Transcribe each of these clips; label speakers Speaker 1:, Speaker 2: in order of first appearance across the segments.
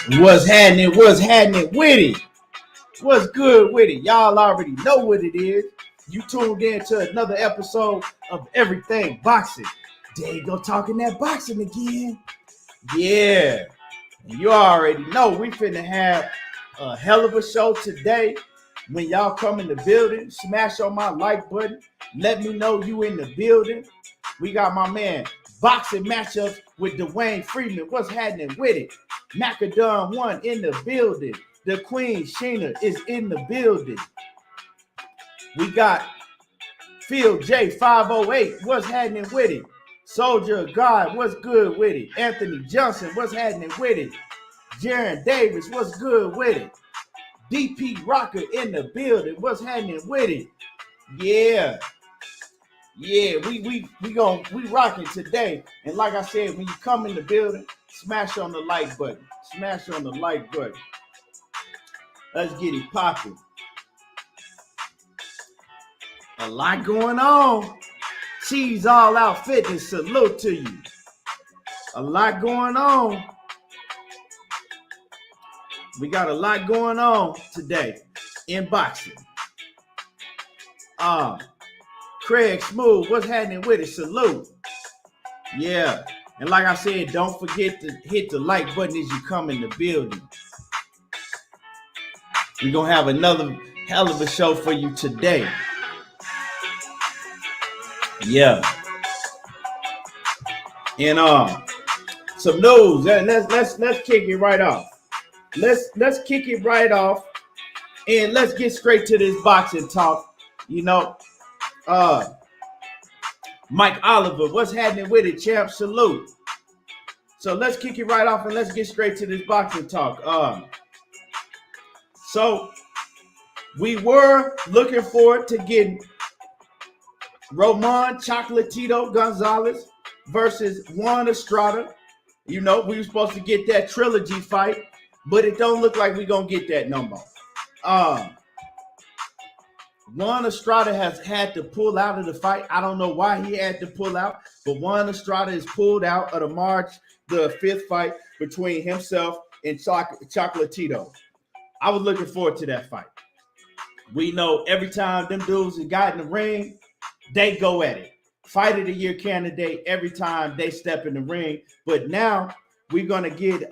Speaker 1: What's happening? What's happening with it? What's good with it? Y'all already know what it is. You tuned in to another episode of Everything Boxing. There you go, talking that boxing again. Yeah. And you already know we finna have a hell of a show today. When y'all come in the building, smash on my like button. Let me know you in the building. We got my man boxing matchups with Dwayne Freeman. What's happening with it? Macadon 1 in the building. The Queen Sheena is in the building. We got Phil J 508. What's happening with it? Soldier of God. What's good with it? Anthony Johnson. What's happening with it? Jaron Davis. What's good with it? DP Rocker in the building. What's happening with it? Yeah. Yeah, we rocking today. And like I said, when you come in the building, smash on the like button. Smash on the like button. Let's get it popping. A lot going on. Cheese All Out Fitness, salute to you. A lot going on. We got a lot going on today in boxing. Craig Smooth, what's happening with it? Salute. Yeah. And like I said, don't forget to hit the like button as you come in the building. We're going to have another hell of a show for you today. Yeah. And some news. Let's kick it right off. Let's kick it right off. And let's get straight to this boxing talk. You know, Mike Oliver, what's happening with it, champ? Salute. So let's kick it right off and let's get straight to this boxing talk. So we were looking forward to getting Roman Chocolatito Gonzalez versus Juan Estrada. You know, we were supposed to get that trilogy fight, but it don't look like we're going to get that no more. Juan Estrada has had to pull out of the fight. I don't know why he had to pull out, but Juan Estrada is pulled out of the fifth fight between himself and Chocolatito. I was looking forward to that fight. We know every time them dudes have got in the ring, they go at it. Fight of the year candidate every time they step in the ring. But now we're going to get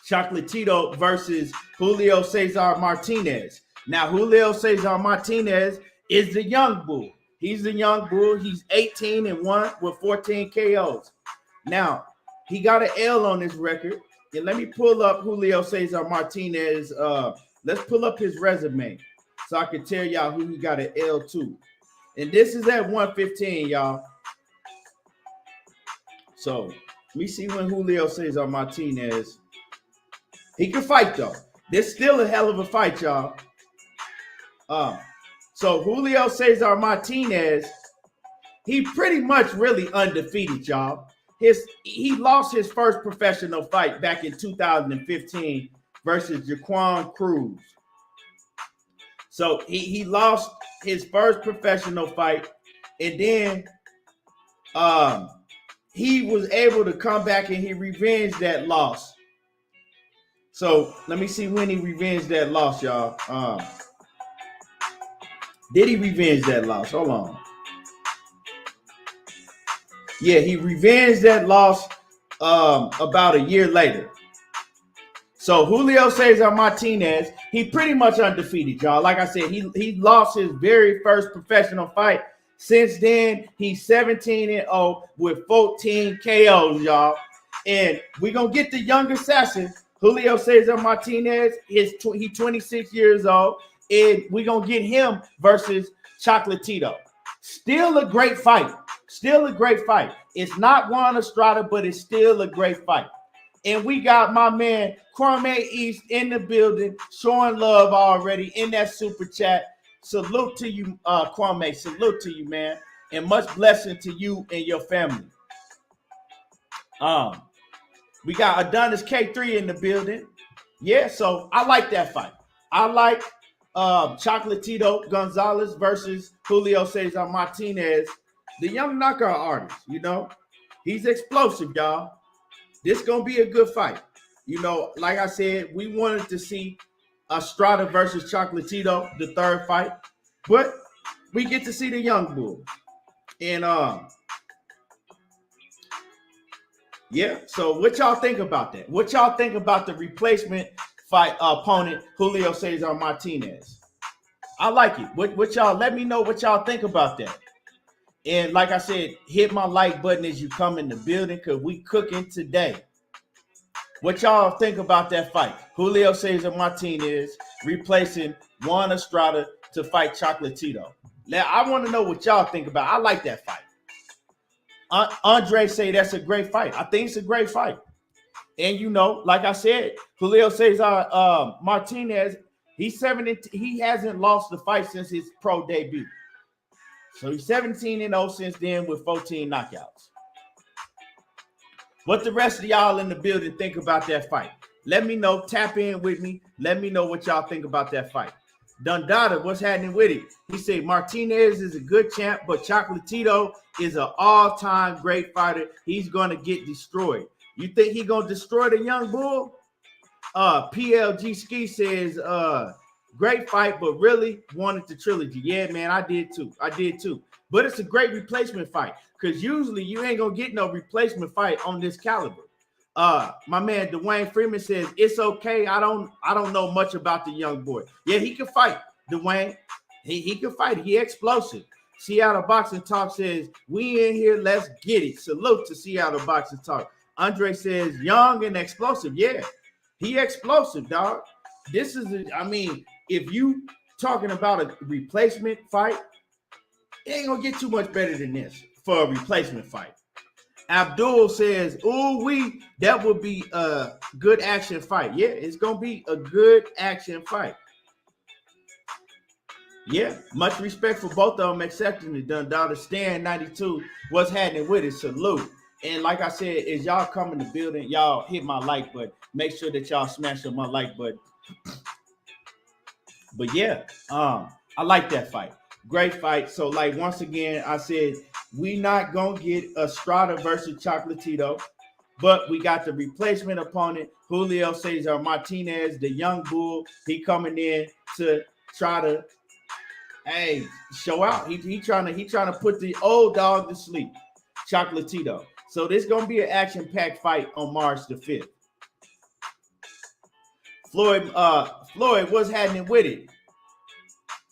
Speaker 1: Chocolatito versus Julio Cesar Martinez. Now, Julio Cesar Martinez is the young bull. He's the young bull. He's 18-1 with 14 KOs. Now, he got an L on his record. And let me pull up Julio Cesar Martinez. Let's pull up his resume so I can tell y'all who he got an L to. And this is at 115, y'all. So, let me see when Julio Cesar Martinez. He can fight, though. This still a hell of a fight, y'all. So Julio Cesar Martinez, he pretty much really undefeated, y'all. He lost his first professional fight back in 2015 versus Jaquan Cruz. So he lost his first professional fight, and then he was able to come back and he revenged that loss. So let me see when he revenged that loss, y'all. Did he revenge that loss? Hold on. Yeah, he revenged that loss about a year later. So Julio Cesar Martinez, he pretty much undefeated, y'all. Like I said, he lost his very first professional fight. Since then, he's 17-0 with 14 KOs, y'all. And we're going to get the young assassin, Julio Cesar Martinez. He's 26 years old. And we're going to get him versus Chocolatito. Still a great fight. Still a great fight. It's not Juan Estrada, but it's still a great fight. And we got my man Kwame East in the building, showing love already in that super chat. Salute to you, Kwame. Salute to you, man. And much blessing to you and your family. We got Adonis K3 in the building. Yeah, so I like that fight. I like Chocolatito Gonzalez versus Julio Cesar Martinez, the young knockout artist. You know, he's explosive, y'all. This gonna be a good fight. You know, like I said, we wanted to see Estrada versus Chocolatito, the third fight, but we get to see the young bull. And yeah, so what y'all think about that? What y'all think about the replacement fight opponent, Julio Cesar Martinez? I like it. What y'all, let me know what y'all think about that. And like I said, hit my like button as you come in the building because we cooking today. What y'all think about that fight? Julio Cesar Martinez replacing Juan Estrada to fight Chocolatito. Now, I want to know what y'all think about. I like that fight. Andre say that's a great fight. I think it's a great fight. And you know, like I said, Julio Cesar Martinez, he's 70. He hasn't lost the fight since his pro debut. So he's 17-0 since then with 14 knockouts. What the rest of y'all in the building think about that fight? Let me know. Tap in with me. Let me know what y'all think about that fight. Dundada, what's happening with it? He said Martinez is a good champ, but Chocolatito is an all-time great fighter. He's going to get destroyed. You think he's going to destroy the young bull? PLG Ski says, great fight, but really wanted the trilogy. Yeah, man, I did too. But it's a great replacement fight because usually you ain't going to get no replacement fight on this caliber. My man Dwayne Freeman says it's okay. I don't know much about the young boy. Yeah, he can fight. Dwayne, he can fight. He explosive. Seattle Boxing Talk says we in here. Let's get it. Salute to Seattle Boxing Talk. Andre says young and explosive. Yeah, he explosive, dog. This is, if you talking about a replacement fight, it ain't gonna get too much better than this for a replacement fight. Abdul says, that would be a good action fight. Yeah, it's going to be a good action fight. Yeah, much respect for both of them accepting it. Dundada Stan 92, what's happening with it? Salute. And like I said, as y'all come in the building, y'all hit my like button. Make sure that y'all smash on my like button. But yeah, I like that fight. Great fight. So like once again, I said we not gonna get Estrada versus Chocolatito, but we got the replacement opponent, Julio Cesar Martinez, the young bull. He coming in to try to show out. He trying to put the old dog to sleep, Chocolatito. So this gonna be an action-packed fight on March the 5th. Floyd, what's happening with it?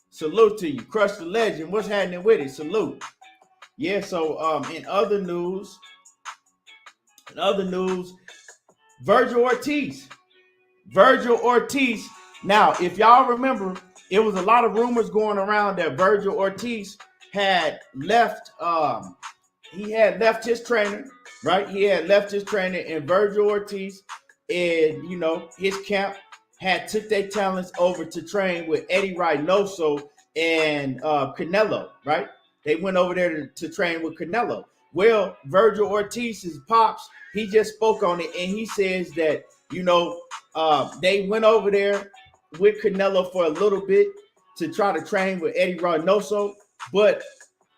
Speaker 1: Salute to you. Crush the Legend. What's happening with it? Salute. Yeah, so in other news, Virgil Ortiz. Now, if y'all remember, it was a lot of rumors going around that Virgil Ortiz had left his trainer, right? He had left his trainer, and Virgil Ortiz and his camp had took their talents over to train with Eddie Reynoso and Canelo, right? They went over there to train with Canelo. Well, Virgil Ortiz's pops, he just spoke on it, and he says that, they went over there with Canelo for a little bit to try to train with Eddie Reynoso, but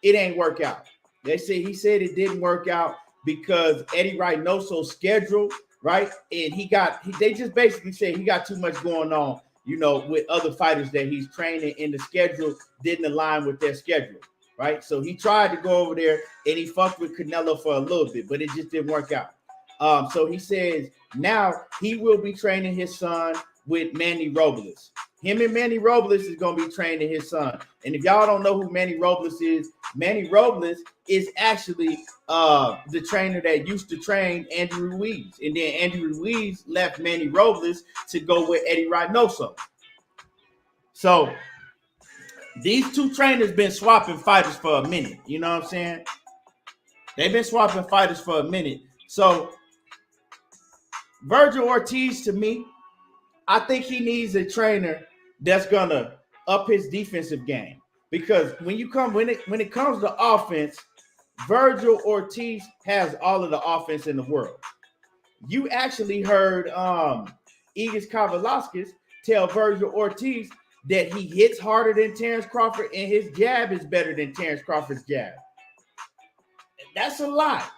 Speaker 1: it ain't work out. He said it didn't work out because Eddie Reynoso's schedule, right? And they just basically said he got too much going on, with other fighters that he's training, and the schedule didn't align with their schedule, right? So he tried to go over there and he fucked with Canelo for a little bit, but it just didn't work out. So he says now he will be training his son with Manny Robles. Him and Manny Robles is going to be training his son. And if y'all don't know who Manny Robles is actually the trainer that used to train Andy Ruiz. And then Andy Ruiz left Manny Robles to go with Eddie Reynoso. So these two trainers been swapping fighters for a minute. You know what I'm saying? They've been swapping fighters for a minute. So Virgil Ortiz, to me, I think he needs a trainer that's gonna up his defensive game, because when it comes to offense, Virgil Ortiz has all of the offense in the world. You actually heard Igis Kavalauskas tell Virgil Ortiz that he hits harder than Terence Crawford and his jab is better than Terence Crawford's jab. That's a lot.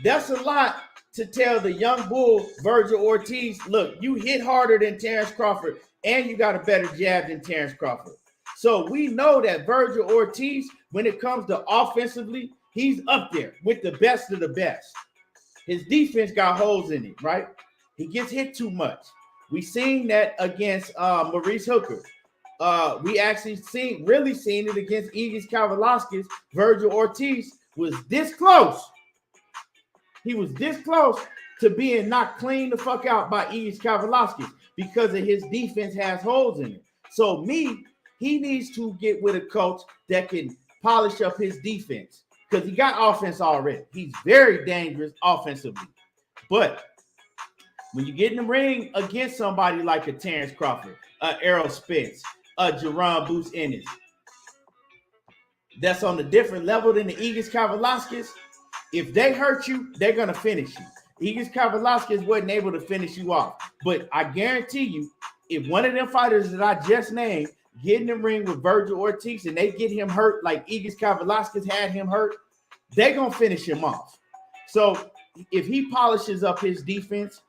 Speaker 1: That's a lot to tell the young bull, Virgil Ortiz, look, you hit harder than Terence Crawford, and you got a better jab than Terence Crawford. So we know that Virgil Ortiz, when it comes to offensively, he's up there with the best of the best. His defense got holes in it, right? He gets hit too much. We seen that against Maurice Hooker. We actually really seen it against Igis Kavalauskas. Virgil Ortiz was this close. He was this close to being knocked clean the fuck out by Igis Kavalauskas because of his defense has holes in it. So he needs to get with a coach that can polish up his defense because he got offense already. He's very dangerous offensively. But when you get in the ring against somebody like a Terence Crawford, Errol Spence, Jermall Boots Ennis, that's on a different level than the Igis Kavalauskas, if they hurt you, they're going to finish you. Igis Kavalauskas wasn't able to finish you off. But I guarantee you, if one of them fighters that I just named get in the ring with Virgil Ortiz and they get him hurt like Igis Kavalauskas had him hurt, they're going to finish him off. So if he polishes up his defense,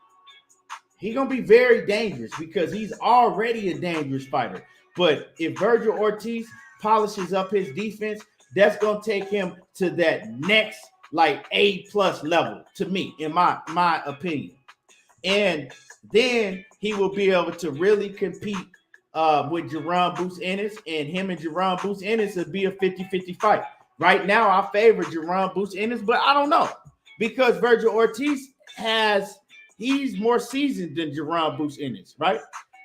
Speaker 1: he's going to be very dangerous because he's already a dangerous fighter. But if Virgil Ortiz polishes up his defense, that's going to take him to that next like A+ level to me, in my opinion. And then he will be able to really compete with Jermall Boots Ennis, and him and Jermall Boots Ennis will be a 50-50 fight. Right now, I favor Jermall Boots Ennis, but I don't know because Virgil Ortiz he's more seasoned than Jermall Boots Ennis, right?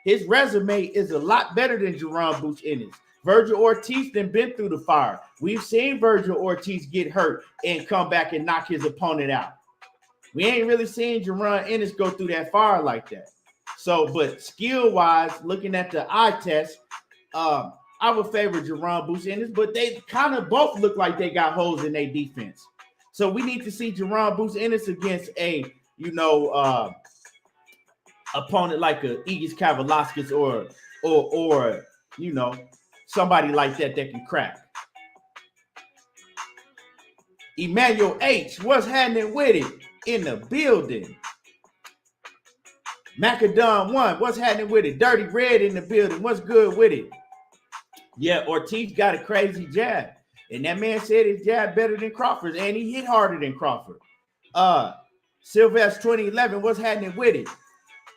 Speaker 1: His resume is a lot better than Jermall Boots Ennis. Virgil Ortiz done been through the fire. We've seen Virgil Ortiz get hurt and come back and knock his opponent out. We ain't really seen Jermall Ennis go through that fire like that. So, but skill-wise, looking at the eye test, I would favor Jermall Boots Ennis, but they kind of both look like they got holes in their defense. So we need to see Jermall Boots Ennis against a, opponent like a Igis Kavalauskas or somebody like that can crack. Emmanuel H, what's happening with it in the building? Macadon 1, what's happening with it? Dirty Red in the building, what's good with it? Yeah, Ortiz got a crazy jab. And that man said his jab better than Crawford's, and he hit harder than Crawford. Sylvester 2011, what's happening with it?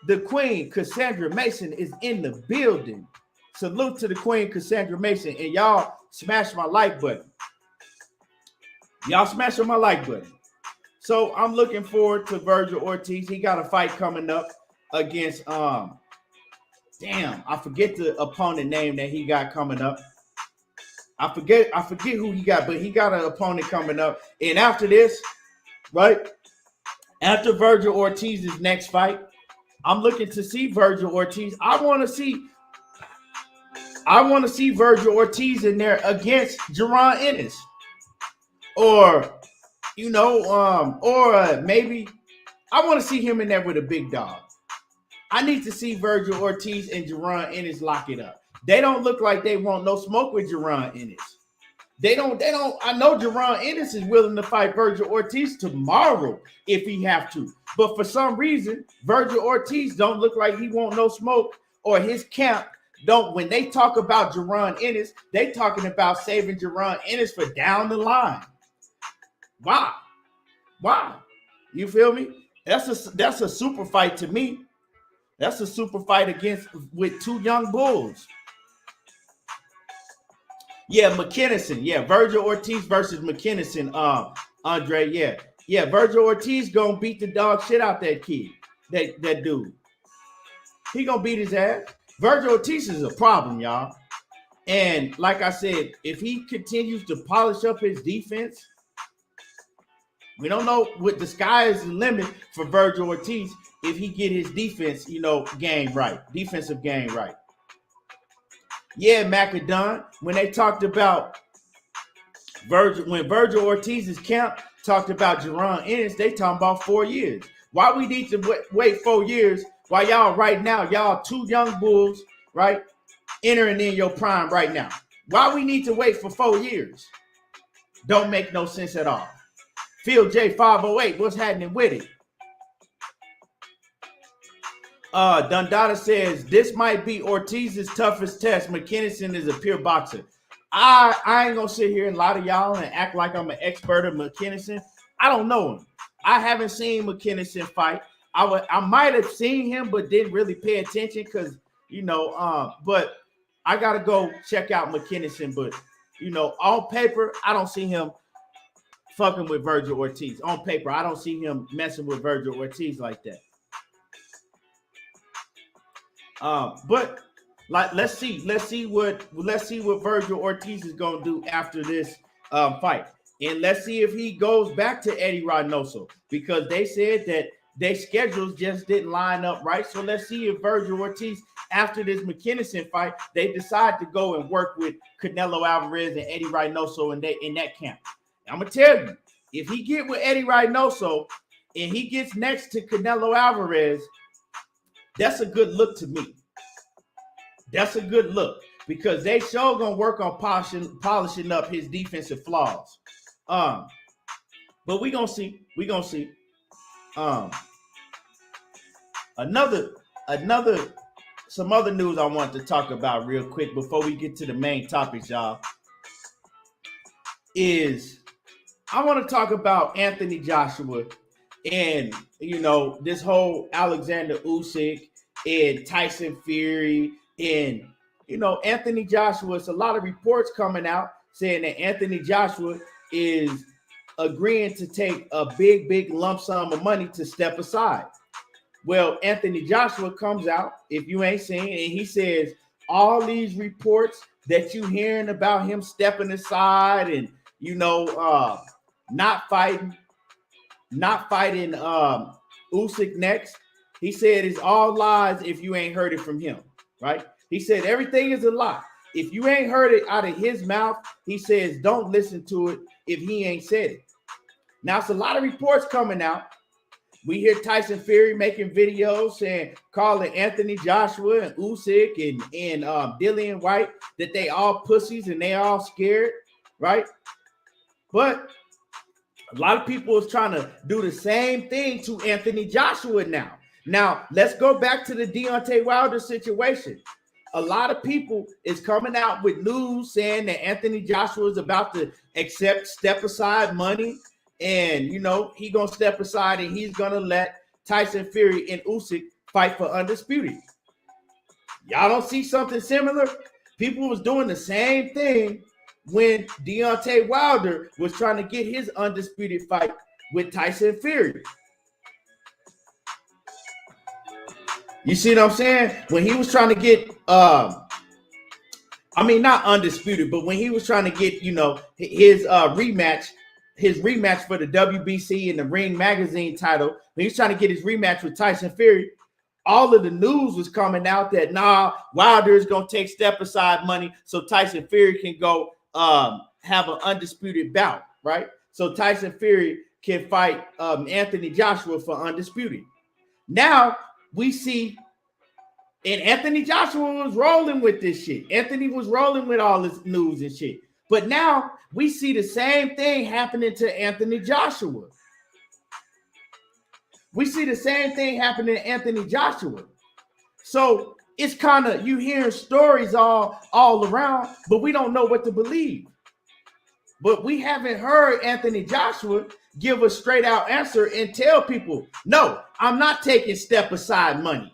Speaker 1: The Queen, Cassandra Mason, is in the building. Salute to the Queen, Cassandra Mason. And y'all smash my like button. Y'all smash on my like button. So I'm looking forward to Virgil Ortiz. He got a fight coming up against, I forget the opponent name that he got coming up. I forget who he got, but he got an opponent coming up. And after this, right, after Virgil Ortiz's next fight, I'm looking to see Virgil Ortiz. I want to see Virgil Ortiz in there against Jermall Ennis. Or maybe I want to see him in there with a big dog. I need to see Virgil Ortiz and Jermall Ennis lock it up. They don't look like they want no smoke with Jermall Ennis. They don't. I know Jermall Ennis is willing to fight Virgil Ortiz tomorrow if he have to. But for some reason, Virgil Ortiz don't look like he want no smoke, or his camp don't. When they talk about Jermall Ennis, they talking about saving Jermall Ennis for down the line. Wow. You feel me? That's a super fight to me. That's a super fight with two young bulls. Yeah, McKinnison. Yeah, Virgil Ortiz versus McKinnison. Andre. Yeah. Virgil Ortiz gonna beat the dog shit out that kid. That dude. He gonna beat his ass. Virgil Ortiz is a problem, y'all. And like I said, if he continues to polish up his defense, we don't know what the sky is the limit for Virgil Ortiz if he get his defense, defensive game right. Yeah, Macadon, when they talked about when Virgil Ortiz's camp talked about Jermall Ennis, they talking about 4 years. Why we need to wait 4 years while y'all right now, y'all two young bulls, right, entering in your prime right now? Why we need to wait for 4 years? Don't make no sense at all. Phil J508, what's happening with it? Dundada says this might be Ortiz's toughest test. McKinnison is a pure boxer. I ain't gonna sit here and lie to y'all and act like I'm an expert of McKinnison. I don't know him. I haven't seen McKinnison fight. I might have seen him, but didn't really pay attention because but I gotta go check out McKinnison. But on paper, I don't see him fucking with Virgil Ortiz. On paper, I don't see him messing with Virgil Ortiz like that. But like let's see what Virgil Ortiz is gonna do after this fight. And let's see if he goes back to Eddie Reynoso, because they said that their schedules just didn't line up right. So let's see if Virgil Ortiz, after this McKinnison fight, they decide to go and work with Canelo Alvarez and Eddie Reynoso in that camp. I'm gonna tell you, if he get with Eddie Reynoso and he gets next to Canelo Alvarez, that's a good look to me. That's a good look, because they sure gonna work on polishing up his defensive flaws. But we gonna see. Some other news I want to talk about real quick before we get to the main topics, y'all, is I want to talk about Anthony Joshua and this whole Alexander Usyk and Tyson Fury and Anthony Joshua. It's a lot of reports coming out saying that Anthony Joshua is agreeing to take a big lump sum of money to step aside. Well, Anthony Joshua comes out, if you ain't seen, and he says all these reports that you hearing about him stepping aside and not fighting Usyk next. He said it's all lies if you ain't heard it from him, right? He said everything is a lie. If you ain't heard it out of his mouth, he says don't listen to it if he ain't said it. Now, it's a lot of reports coming out. We hear Tyson Fury making videos saying, calling Anthony Joshua and Usyk and Dillian White that they all pussies and they all scared, right? But a lot of people is trying to do the same thing to Anthony Joshua now. Now, let's go back to the Deontay Wilder situation. A lot of people is coming out with news saying that Anthony Joshua is about to accept step aside money, and he gonna step aside and he's gonna let Tyson Fury and Usyk fight for undisputed. Y'all don't see something similar? People was doing the same thing when Deontay Wilder was trying to get his undisputed fight with Tyson Fury. You see what I'm saying? When he was trying to get, not undisputed, but when he was trying to get, his rematch for the WBC and the Ring Magazine title, when he was trying to get his rematch with Tyson Fury, all of the news was coming out that Wilder is gonna take step aside money so Tyson Fury can go have an undisputed bout, right? So Tyson Fury can fight Anthony Joshua for undisputed. Now we see, and Anthony Joshua was rolling with this shit. Anthony was rolling with all this news and shit. But now we see the same thing happening to Anthony Joshua. We see the same thing happening to Anthony Joshua. So it's kind of, you hearing stories all around, but we don't know what to believe. But we haven't heard Anthony Joshua give a straight out answer and tell people, no, I'm not taking step aside money.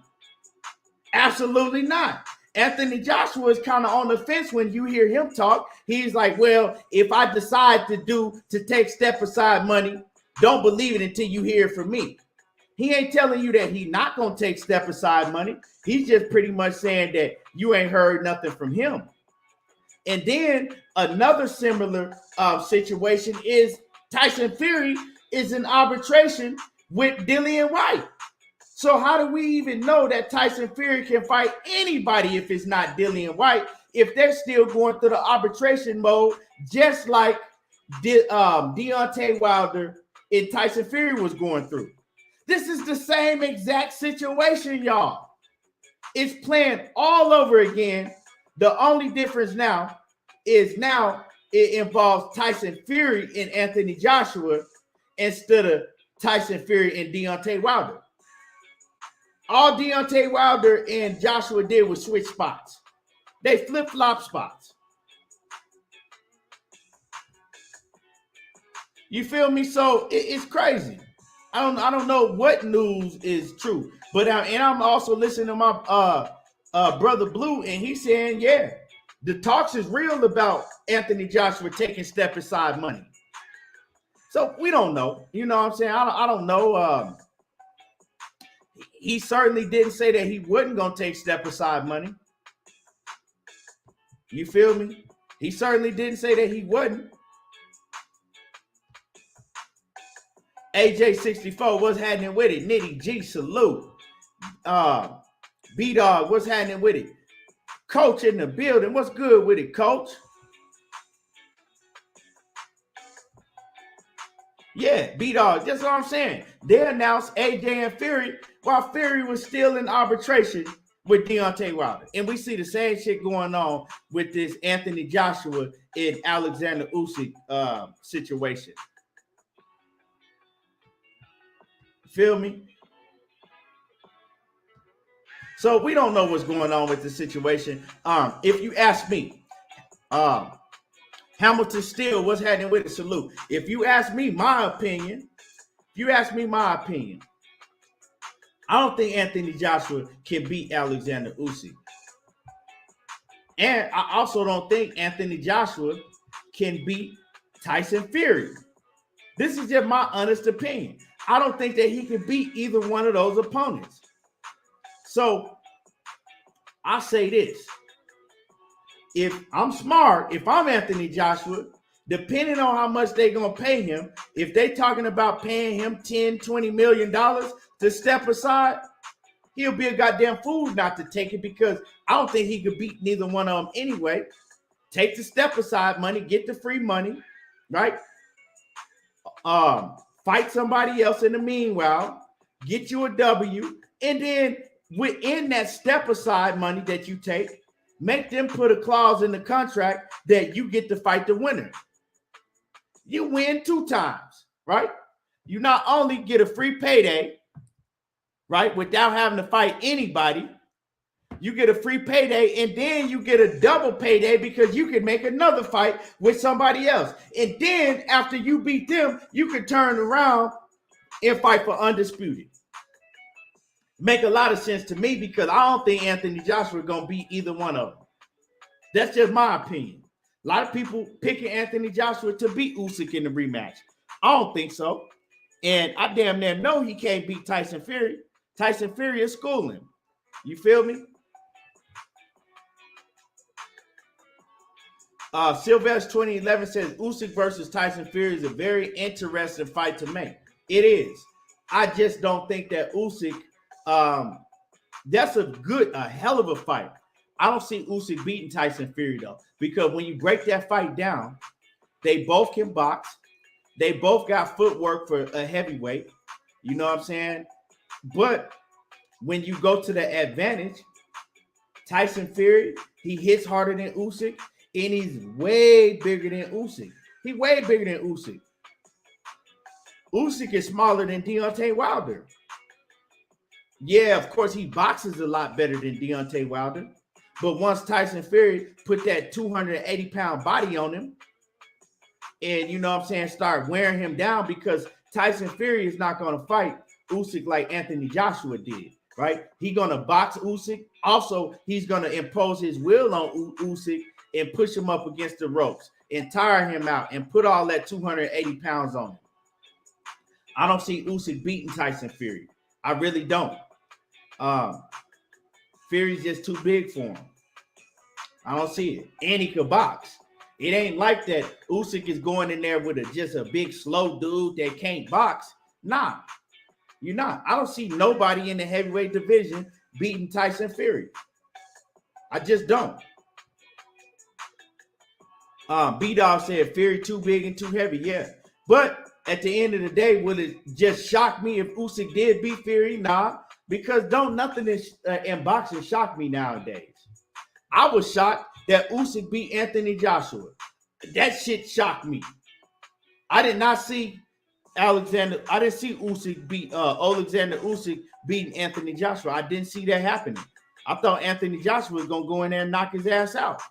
Speaker 1: Absolutely not. Anthony Joshua is kind of on the fence when you hear him talk. He's like, well, if I decide to take step aside money, don't believe it until you hear it from me. He ain't telling you that he's not going to take step aside money. He's just pretty much saying that you ain't heard nothing from him. And then another similar situation is Tyson Fury is in arbitration with Dillian White. So how do we even know that Tyson Fury can fight anybody if it's not Dillian White, if they're still going through the arbitration mode, just like Deontay Wilder and Tyson Fury was going through? This is the same exact situation, y'all. It's playing all over again. The only difference now is it involves Tyson Fury and Anthony Joshua instead of Tyson Fury and Deontay Wilder. All Deontay Wilder and Joshua did was switch spots. They flip-flop spots. You feel me? So it's crazy. I don't know what news is true, but I'm also listening to my brother Blue, and he's saying, yeah, the talks is real about Anthony Joshua taking step aside money. So we don't know. You know what I'm saying? I don't know. He certainly didn't say that he wasn't gonna take step aside money. You feel me? He certainly didn't say that he wasn't. AJ64, what's happening with it? Nitty G, salute. B-Dog, what's happening with it? Coach in the building, what's good with it, Coach? Yeah, B-Dog, that's what I'm saying. They announced AJ and Fury while Fury was still in arbitration with Deontay Wilder. And we see the same shit going on with this Anthony Joshua and Alexander Usyk situation. Feel me? So we don't know what's going on with the situation. If you ask me, Hamilton still what's happening with it, salute. If you ask me my opinion, I don't think Anthony Joshua can beat Alexander Usyk. And I also don't think Anthony Joshua can beat Tyson Fury. This is just my honest opinion. I don't think that he can beat either one of those opponents. So I say this. If I'm smart, if I'm Anthony Joshua, depending on how much they're going to pay him, if they talking about paying him $10, $20 million to step aside, he'll be a goddamn fool not to take it, because I don't think he could beat neither one of them anyway. Take the step aside money, get the free money, right? Fight somebody else in the meanwhile, get you a W, and then within that step aside money that you take, make them put a clause in the contract that you get to fight the winner. You win 2 times, right? You not only get a free payday, right, without having to fight anybody, you get a free payday, and then you get a double payday because you can make another fight with somebody else. And then after you beat them, you can turn around and fight for undisputed. Make a lot of sense to me, because I don't think Anthony Joshua is going to beat either one of them. That's just my opinion. A lot of people picking Anthony Joshua to beat Usyk in the rematch. I don't think so. And I damn near know he can't beat Tyson Fury. Tyson Fury is schooling. You feel me? Sylvester 2011 says Usyk versus Tyson Fury is a very interesting fight to make. It is. I just don't think that Usyk, that's a hell of a fight. I don't see Usyk beating Tyson Fury though, because when you break that fight down, they both can box. They both got footwork for a heavyweight. You know what I'm saying? But when you go to the advantage, Tyson Fury, he hits harder than Usyk, and he's way bigger than Usyk. He's way bigger than Usyk. Usyk is smaller than Deontay Wilder. Yeah, of course, he boxes a lot better than Deontay Wilder. But once Tyson Fury put that 280-pound body on him, and, you know what I'm saying, start wearing him down, because Tyson Fury is not going to fight Usyk like Anthony Joshua did, right? He's going to box Usyk. Also, he's going to impose his will on Usyk and push him up against the ropes and tire him out and put all that 280 pounds on him. I don't see Usyk beating Tyson Fury. I really don't. Fury's just too big for him. I don't see it. And he could box. It ain't like that Usyk is going in there with just a big, slow dude that can't box. Nah, you're not. I don't see nobody in the heavyweight division beating Tyson Fury. I just don't. B-Dog said Fury too big and too heavy. Yeah. But at the end of the day, will it just shock me if Usyk did beat Fury? Nah, because don't nothing in boxing shock me nowadays. I was shocked that Usyk beat Anthony Joshua. That shit shocked me. I did not see I didn't see Usyk beat Alexander Usyk beating Anthony Joshua. I didn't see that happening. I thought Anthony Joshua was gonna go in there and knock his ass out.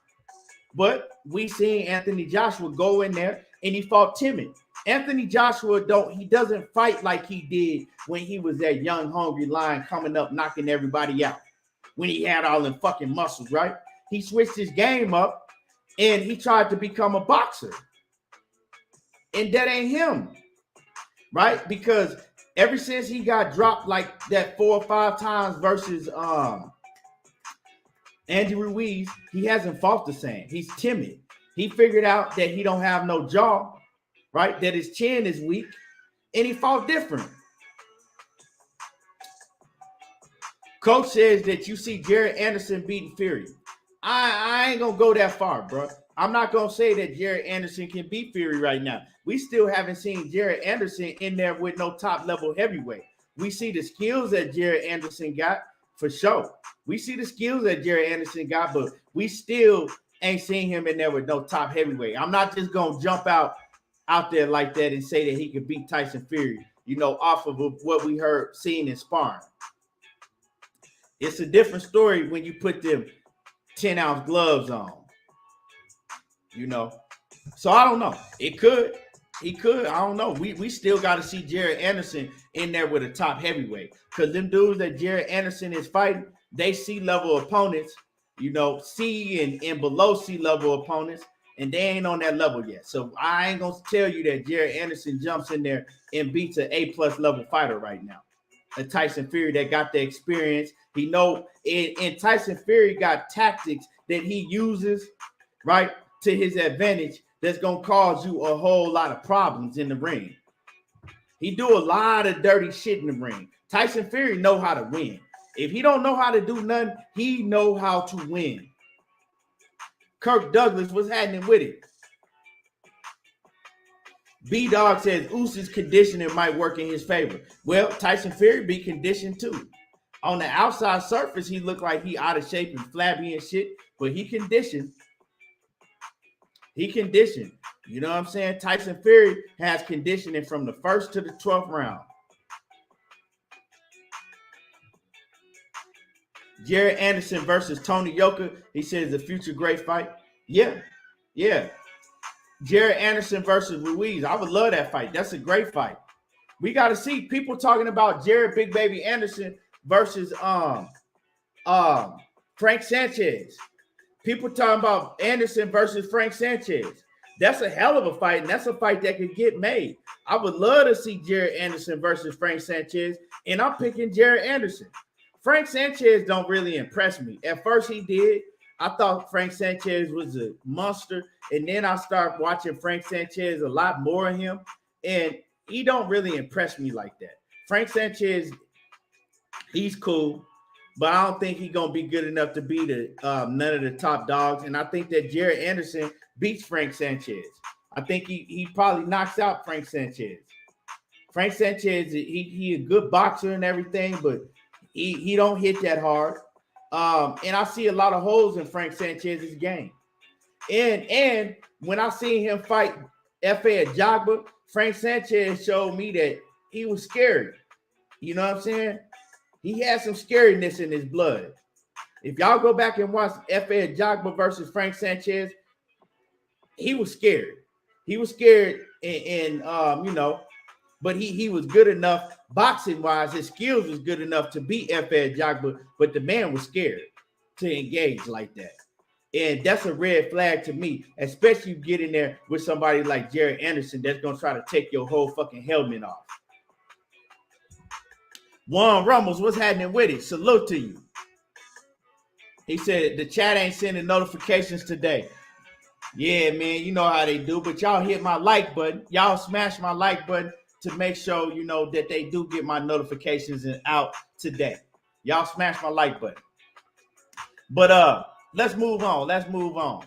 Speaker 1: But we seen Anthony Joshua go in there and he fought timid. Anthony Joshua doesn't fight like he did when he was that young, hungry lion coming up, knocking everybody out. When he had all them fucking muscles, right? He switched his game up and he tried to become a boxer. And that ain't him, right? Because ever since he got dropped like that 4 or 5 times versus Andy Ruiz, he hasn't fought the same. He's timid. He figured out that he don't have no jaw, right? That his chin is weak, and he fought different. Coach says that you see Jared Anderson beating Fury. I ain't gonna go that far, bro. I'm not gonna say that Jared Anderson can beat Fury right now. We still haven't seen Jared Anderson in there with no top level heavyweight. We see the skills that Jared Anderson got for sure. We see the skills that Jared Anderson got, but we still ain't seen him in there with no top heavyweight. I'm not just gonna jump out there like that and say that he could beat Tyson Fury, off of what we seen in sparring. It's a different story when you put them 10-ounce gloves on, So I don't know. He could. I don't know. We still got to see Jared Anderson in there with a top heavyweight, because them dudes that Jared Anderson is fighting, they C-level opponents, C and below C-level opponents, and they ain't on that level yet. So I ain't going to tell you that Jared Anderson jumps in there and beats an A-plus level fighter right now. A Tyson Fury that got the experience. And Tyson Fury got tactics that he uses, right, to his advantage that's going to cause you a whole lot of problems in the ring. He do a lot of dirty shit in the ring. Tyson Fury know how to win. If he don't know how to do nothing, he know how to win. Kirk Douglas, what's happening with it? B-Dog says Usyk's conditioning might work in his favor. Well, Tyson Fury be conditioned too. On the outside surface, he look like he out of shape and flabby and shit, but he conditioned. You know what I'm saying? Tyson Fury has conditioning from the 1st to the 12th round. Jared Anderson versus Tony Yoka. He says a future great fight. Yeah. Jared Anderson versus Ruiz. I would love that fight. That's a great fight. We got to see people talking about Jared Big Baby Anderson versus Frank Sanchez. People talking about Anderson versus Frank Sanchez. That's a hell of a fight, and that's a fight that could get made. I would love to see Jared Anderson versus Frank Sanchez, and I'm picking Jared Anderson. Frank Sanchez don't really impress me. At first he did. I thought Frank Sanchez was a monster, and then I started watching Frank Sanchez a lot more of him, and he don't really impress me like that. Frank Sanchez, he's cool, but I don't think he's going to be good enough to beat none of the top dogs, and I think that Jared Anderson beats Frank Sanchez. I think he probably knocks out Frank Sanchez. Frank Sanchez, he a good boxer and everything, but he don't hit that hard. And I see a lot of holes in Frank Sanchez's game. And when I seen him fight F.A. Ajagba, Frank Sanchez showed me that he was scary. You know what I'm saying? He had some scariness in his blood. If y'all go back and watch F.A. Ajagba versus Frank Sanchez, he was scared. He was scared, and but he was good enough boxing-wise. His skills was good enough to beat F.A. Ajagba, but the man was scared to engage like that. And that's a red flag to me, especially you get in there with somebody like Jared Anderson that's going to try to take your whole fucking helmet off. Juan Ramos, what's happening with it? Salute to you. He said the chat ain't sending notifications today. Yeah, man, you know how they do, but y'all hit my like button. Y'all smash my like button to make sure, that they do get my notifications out today. Y'all smash my like button. But let's move on.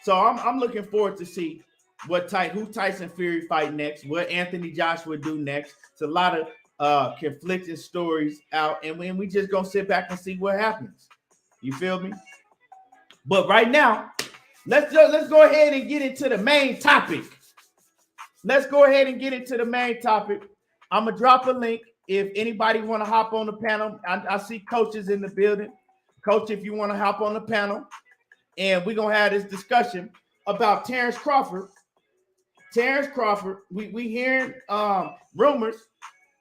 Speaker 1: So I'm looking forward to see who Tyson Fury fight next, what Anthony Joshua do next. It's a lot of conflicting stories out, and we just gonna sit back and see what happens. You feel me? But right now, let's go ahead and get into the main topic. let's go ahead and get into the main topic. I'm gonna drop a link if anybody want to hop on the panel. I see coaches in the building. Coach, if you want to hop on the panel, and we're gonna have this discussion about Terence Crawford. Terence Crawford, we hearing rumors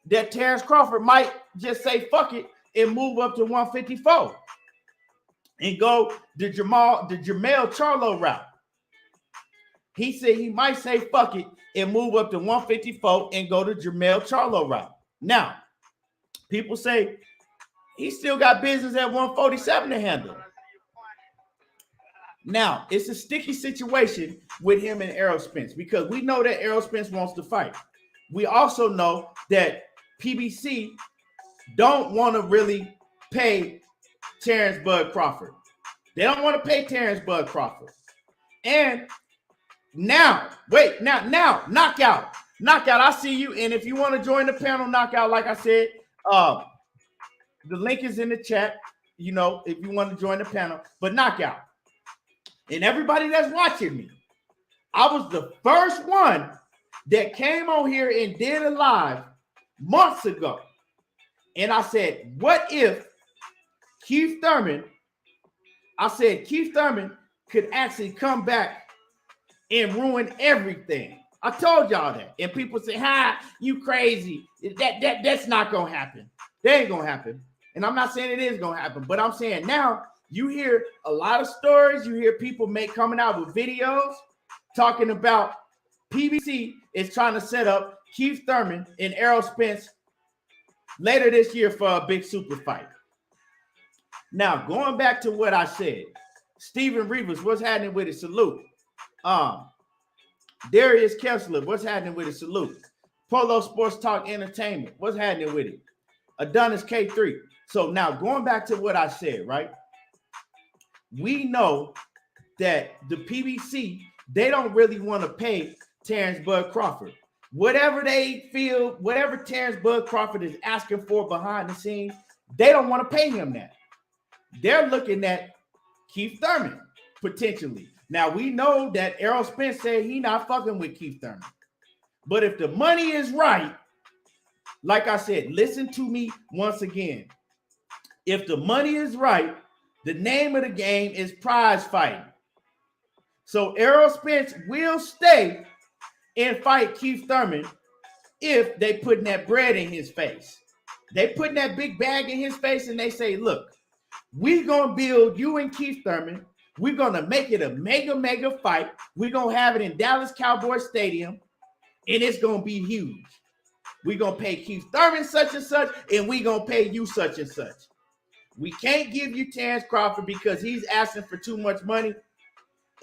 Speaker 1: that Terence Crawford might just say fuck it and move up to 154 and go the Jermall Charlo route. He said he might say fuck it and move up to 154 and go to Jermall Charlo route. Now, people say he still got business at 147 to handle. Now, it's a sticky situation with him and Errol Spence because we know that Errol Spence wants to fight. We also know that PBC don't want to really pay Terence Bud Crawford. They don't want to pay Terence Bud Crawford. And now, knockout. I see you. And if you want to join the panel, knockout, like I said, the link is in the chat, you know, if you want to join the panel. But knockout. And everybody that's watching me, I was the first one that came on here and did a live months ago. And I said, what if Keith Thurman could actually come back and ruin everything? I told y'all that. And people say, you crazy. That's not going to happen. That ain't going to happen. And I'm not saying it is going to happen, but I'm saying now you hear a lot of stories. You hear people coming out with videos talking about PBC is trying to set up Keith Thurman and Errol Spence later this year for a big super fight. Now, going back to what I said, Steven Rivas, what's happening with it? Salute. Darius Kessler, what's happening with it? Salute. Polo Sports Talk Entertainment, what's happening with it? Adonis K3. So now going back to what I said, right? We know that the PBC, they don't really want to pay Terence Bud Crawford. Whatever they feel, whatever Terence Bud Crawford is asking for behind the scenes, they don't want to pay him that. They're looking at Keith Thurman, potentially. Now, we know that Errol Spence said he not fucking with Keith Thurman. But if the money is right, like I said, listen to me once again. If the money is right, the name of the game is prize fighting. So Errol Spence will stay and fight Keith Thurman if they putting that bread in his face. They putting that big bag in his face and they say, look, we're going to build you and Keith Thurman. We're going to make it a mega fight. We're going to have it in Dallas Cowboy Stadium, and it's going to be huge. We're going to pay Keith Thurman such and such, and we're going to pay you such and such. We can't give you Terence Crawford because he's asking for too much money,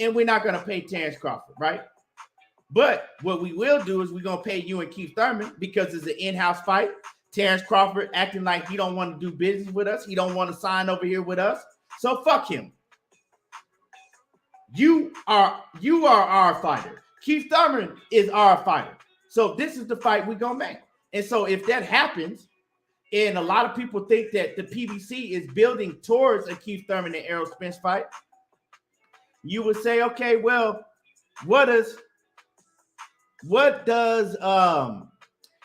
Speaker 1: and we're not going to pay Terence Crawford, right? But what we will do is we're going to pay you and Keith Thurman because it's an in-house fight. Terence Crawford acting like he don't want to do business with us. He don't want to sign over here with us. So fuck him. You are our fighter. Keith Thurman is our fighter. So this is the fight we're going to make. And so if that happens, and a lot of people think that the PBC is building towards a Keith Thurman and Errol Spence fight, you would say, okay, well, what does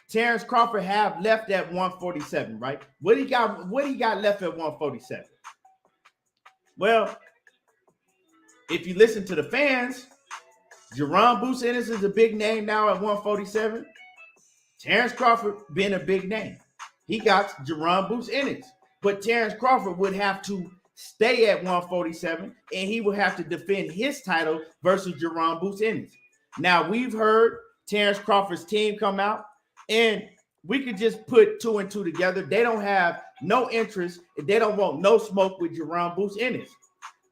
Speaker 1: Terence Crawford have left at 147, right? What he got left at 147? Well, if you listen to the fans, Jerome Boots Ennis is a big name now at 147. Terence Crawford being a big name. He got Jerome Boots Ennis. But Terence Crawford would have to stay at 147, and he would have to defend his title versus Jerome Boots Ennis. Now, we've heard Terence Crawford's team come out, and we could just put two and two together. They don't have no interest, and they don't want no smoke with Jerome Boots Ennis.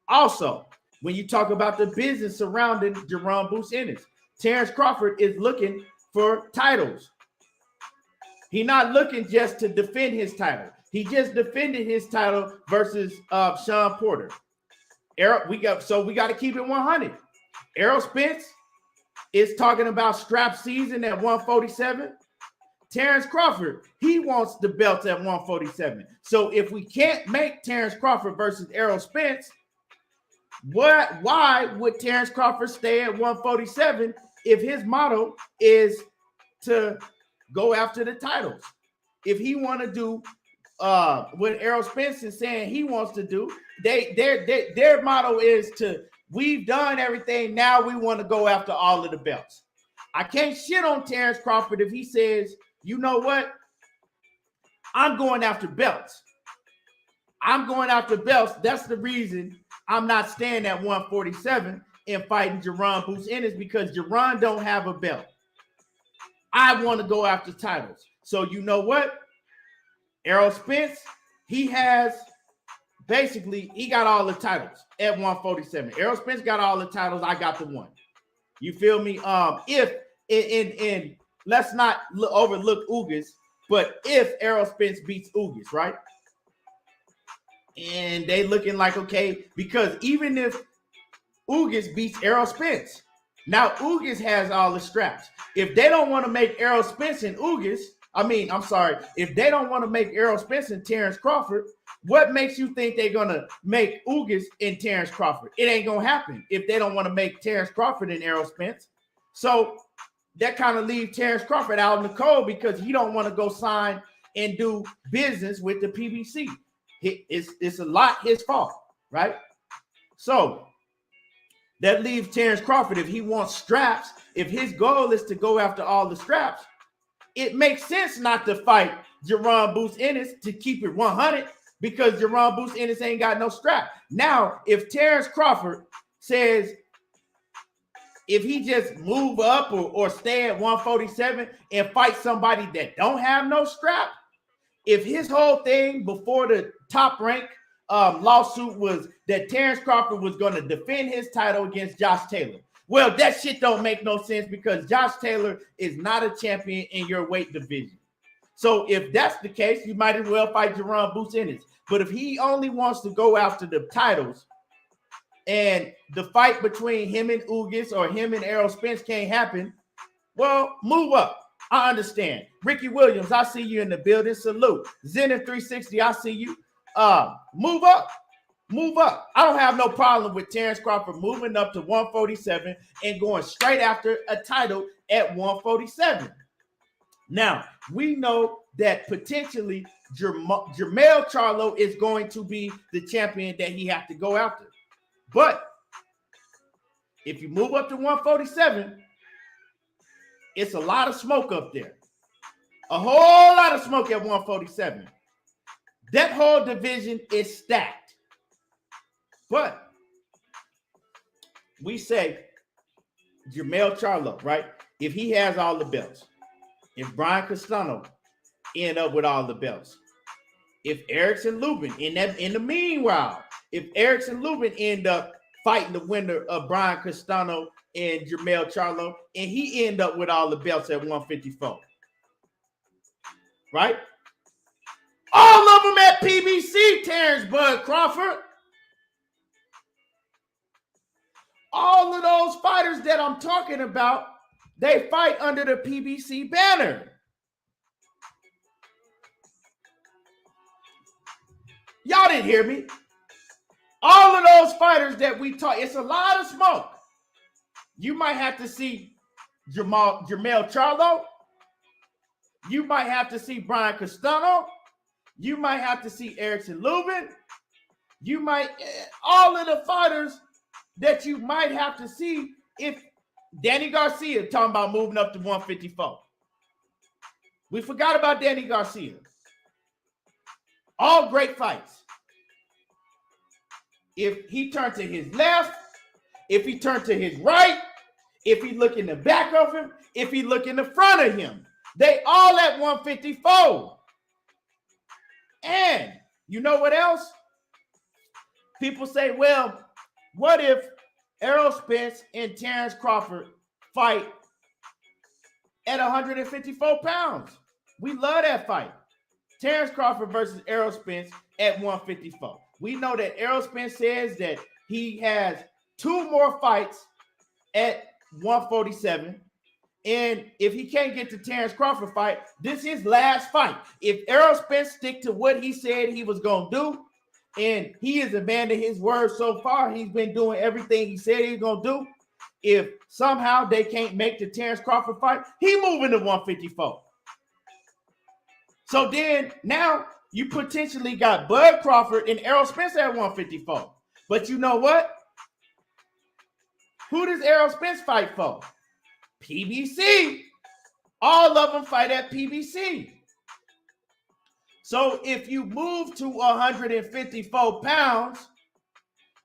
Speaker 1: Also, when you talk about the business surrounding Jerome Boots Ennis, Terence Crawford is looking for titles. He's not looking just to defend his title. He just defended his title versus Sean Porter. We got to keep it 100. Errol Spence is talking about strap season at 147. Terence Crawford, he wants the belt at 147. So if we can't make Terence Crawford versus Errol Spence, why would Terence Crawford stay at 147 if his motto is to go after the titles. If he want to do what Errol Spence is saying he wants to do, their motto is to, we've done everything, now we want to go after all of the belts. I can't shit on Terence Crawford if he says, you know what, I'm going after belts. I'm going after belts. That's the reason I'm not staying at 147 and fighting Jermall Boots Ennis, because Jerron don't have a belt. I want to go after titles. So you know what? Errol Spence, he has basically, he got all the titles at 147. Errol Spence got all the titles. I got the one. You feel me? If in let's not overlook Ugas, but if Errol Spence beats Ugas, right? And they looking like, okay, because even if Ugas beats Errol Spence, now Ugas has all the straps. If they don't want to make Errol Spence and Ugas, if they don't want to make Errol Spence and Terence Crawford, what makes you think they're going to make Ugas and Terence Crawford? It ain't going to happen if they don't want to make Terence Crawford and Errol Spence. So that kind of leaves Terence Crawford out in the cold because he don't want to go sign and do business with the PBC. It's a lot his fault, right? So that leaves Terence Crawford, if he wants straps, if his goal is to go after all the straps, it makes sense not to fight Jermall Boots Ennis, to keep it 100, because Jermall Boots Ennis ain't got no strap. Now, if Terence Crawford says, if he just move up or stay at 147 and fight somebody that don't have no strap, if his whole thing before the Top Rank lawsuit was that Terence Crawford was going to defend his title against Josh Taylor, well, that shit don't make no sense because Josh Taylor is not a champion in your weight division. So if that's the case, you might as well fight Jermall Boots Ennis. But if he only wants to go after the titles and the fight between him and Ugas or him and Errol Spence can't happen, well, move up. I understand. Ricky Williams, I see you in the building. Salute. Zenith 360, I see you. Move up. Move up. I don't have no problem with Terence Crawford moving up to 147 and going straight after a title at 147. Now, we know that potentially Jermall Charlo is going to be the champion that he has to go after. But if you move up to 147, it's a lot of smoke up there. A whole lot of smoke at 147. That whole division is stacked. But we say Jermall Charlo, right? If he has all the belts, if Bryan Castano end up with all the belts, if Erickson Lubin in the meanwhile, if Erickson Lubin end up fighting the winner of Bryan Castano and Jermall Charlo, and he end up with all the belts at 154, right? All of them at PBC, Terence Bud Crawford. All of those fighters that I'm talking about, they fight under the PBC banner. Y'all didn't hear me. All of those fighters that we talk, it's a lot of smoke. You might have to see Jermall Charlo. You might have to see Bryan Castano. You might have to see Erickson Lubin. You might, all of the fighters that you might have to see. If Danny Garcia talking about moving up to 154. We forgot about Danny Garcia. All great fights. If he turned to his left, if he turned to his right, if he look in the back of him, if he look in the front of him, they all at 154. And you know what else? People say, well, what if Errol Spence and Terence Crawford fight at 154 pounds? We love that fight. Terence Crawford versus Errol Spence at 154. We know that Errol Spence says that he has 2 more fights at 147. And if he can't get the Terence Crawford fight, this is his last fight. If Errol Spence stick to what he said he was going to do, and he is a man of his word so far, he's been doing everything he said he was going to do. If somehow they can't make the Terence Crawford fight, he moving to 154. So then now you potentially got Bud Crawford and Errol Spence at 154. But you know what? Who does Errol Spence fight for? PBC. All of them fight at PBC. So if you move to 154 pounds,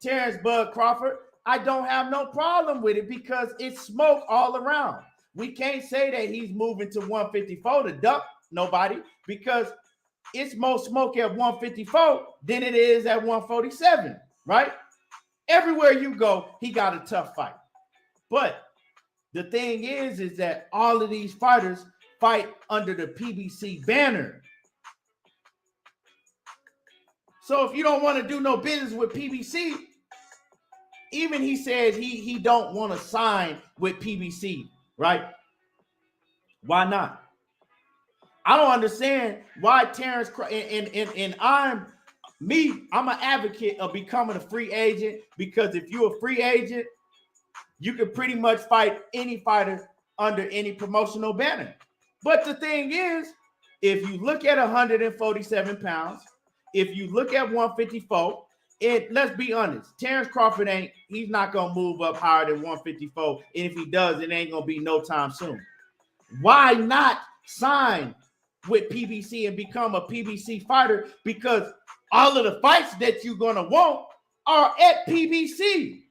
Speaker 1: Terence Bud Crawford, I don't have no problem with it because it's smoke all around. We can't say that he's moving to 154 to duck nobody because it's more smoke at 154 than it is at 147, right? Everywhere you go, he got a tough fight. But the thing is that all of these fighters fight under the PBC banner. So if you don't want to do no business with PBC, even he says he don't want to sign with PBC, right? Why not? I don't understand why Terence and I'm an advocate of becoming a free agent because if you're a free agent, you can pretty much fight any fighter under any promotional banner. But the thing is, if you look at 147 pounds, if you look at 154, and let's be honest, Terence Crawford he's not going to move up higher than 154. And if he does, it ain't going to be no time soon. Why not sign with PBC and become a PBC fighter? Because all of the fights that you're going to want are at PBC.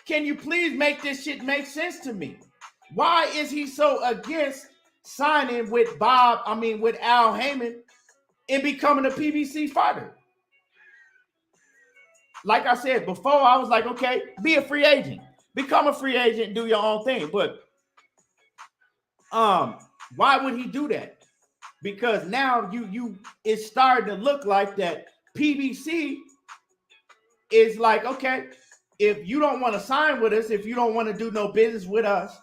Speaker 1: Can you please make this shit make sense to me? Why is he so against signing with Al Heyman and becoming a PBC fighter? Like I said before, I was like, okay, be a free agent. Become a free agent, do your own thing. But why would he do that? Because now it's starting to look like that PBC is like, okay, if you don't want to sign with us, if you don't want to do no business with us,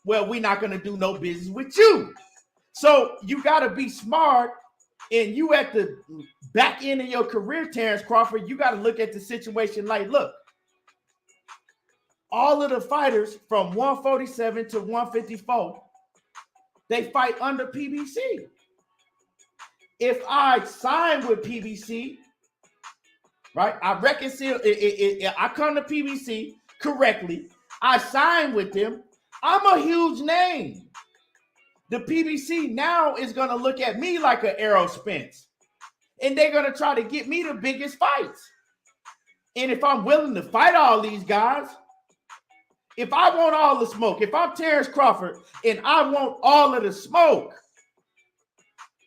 Speaker 1: well, we're not going to do no business with you. So you got to be smart, and you at the back end of your career, Terence Crawford, you got to look at the situation like, look, all of the fighters from 147 to 154, they fight under PBC. If I sign with PBC, right, I reconcile, I come to PBC correctly, I sign with them, I'm a huge name. The PBC now is going to look at me like an Errol Spence, and they're going to try to get me the biggest fights. And if I'm willing to fight all these guys, if I want all the smoke, if I'm Terence Crawford and I want all of the smoke,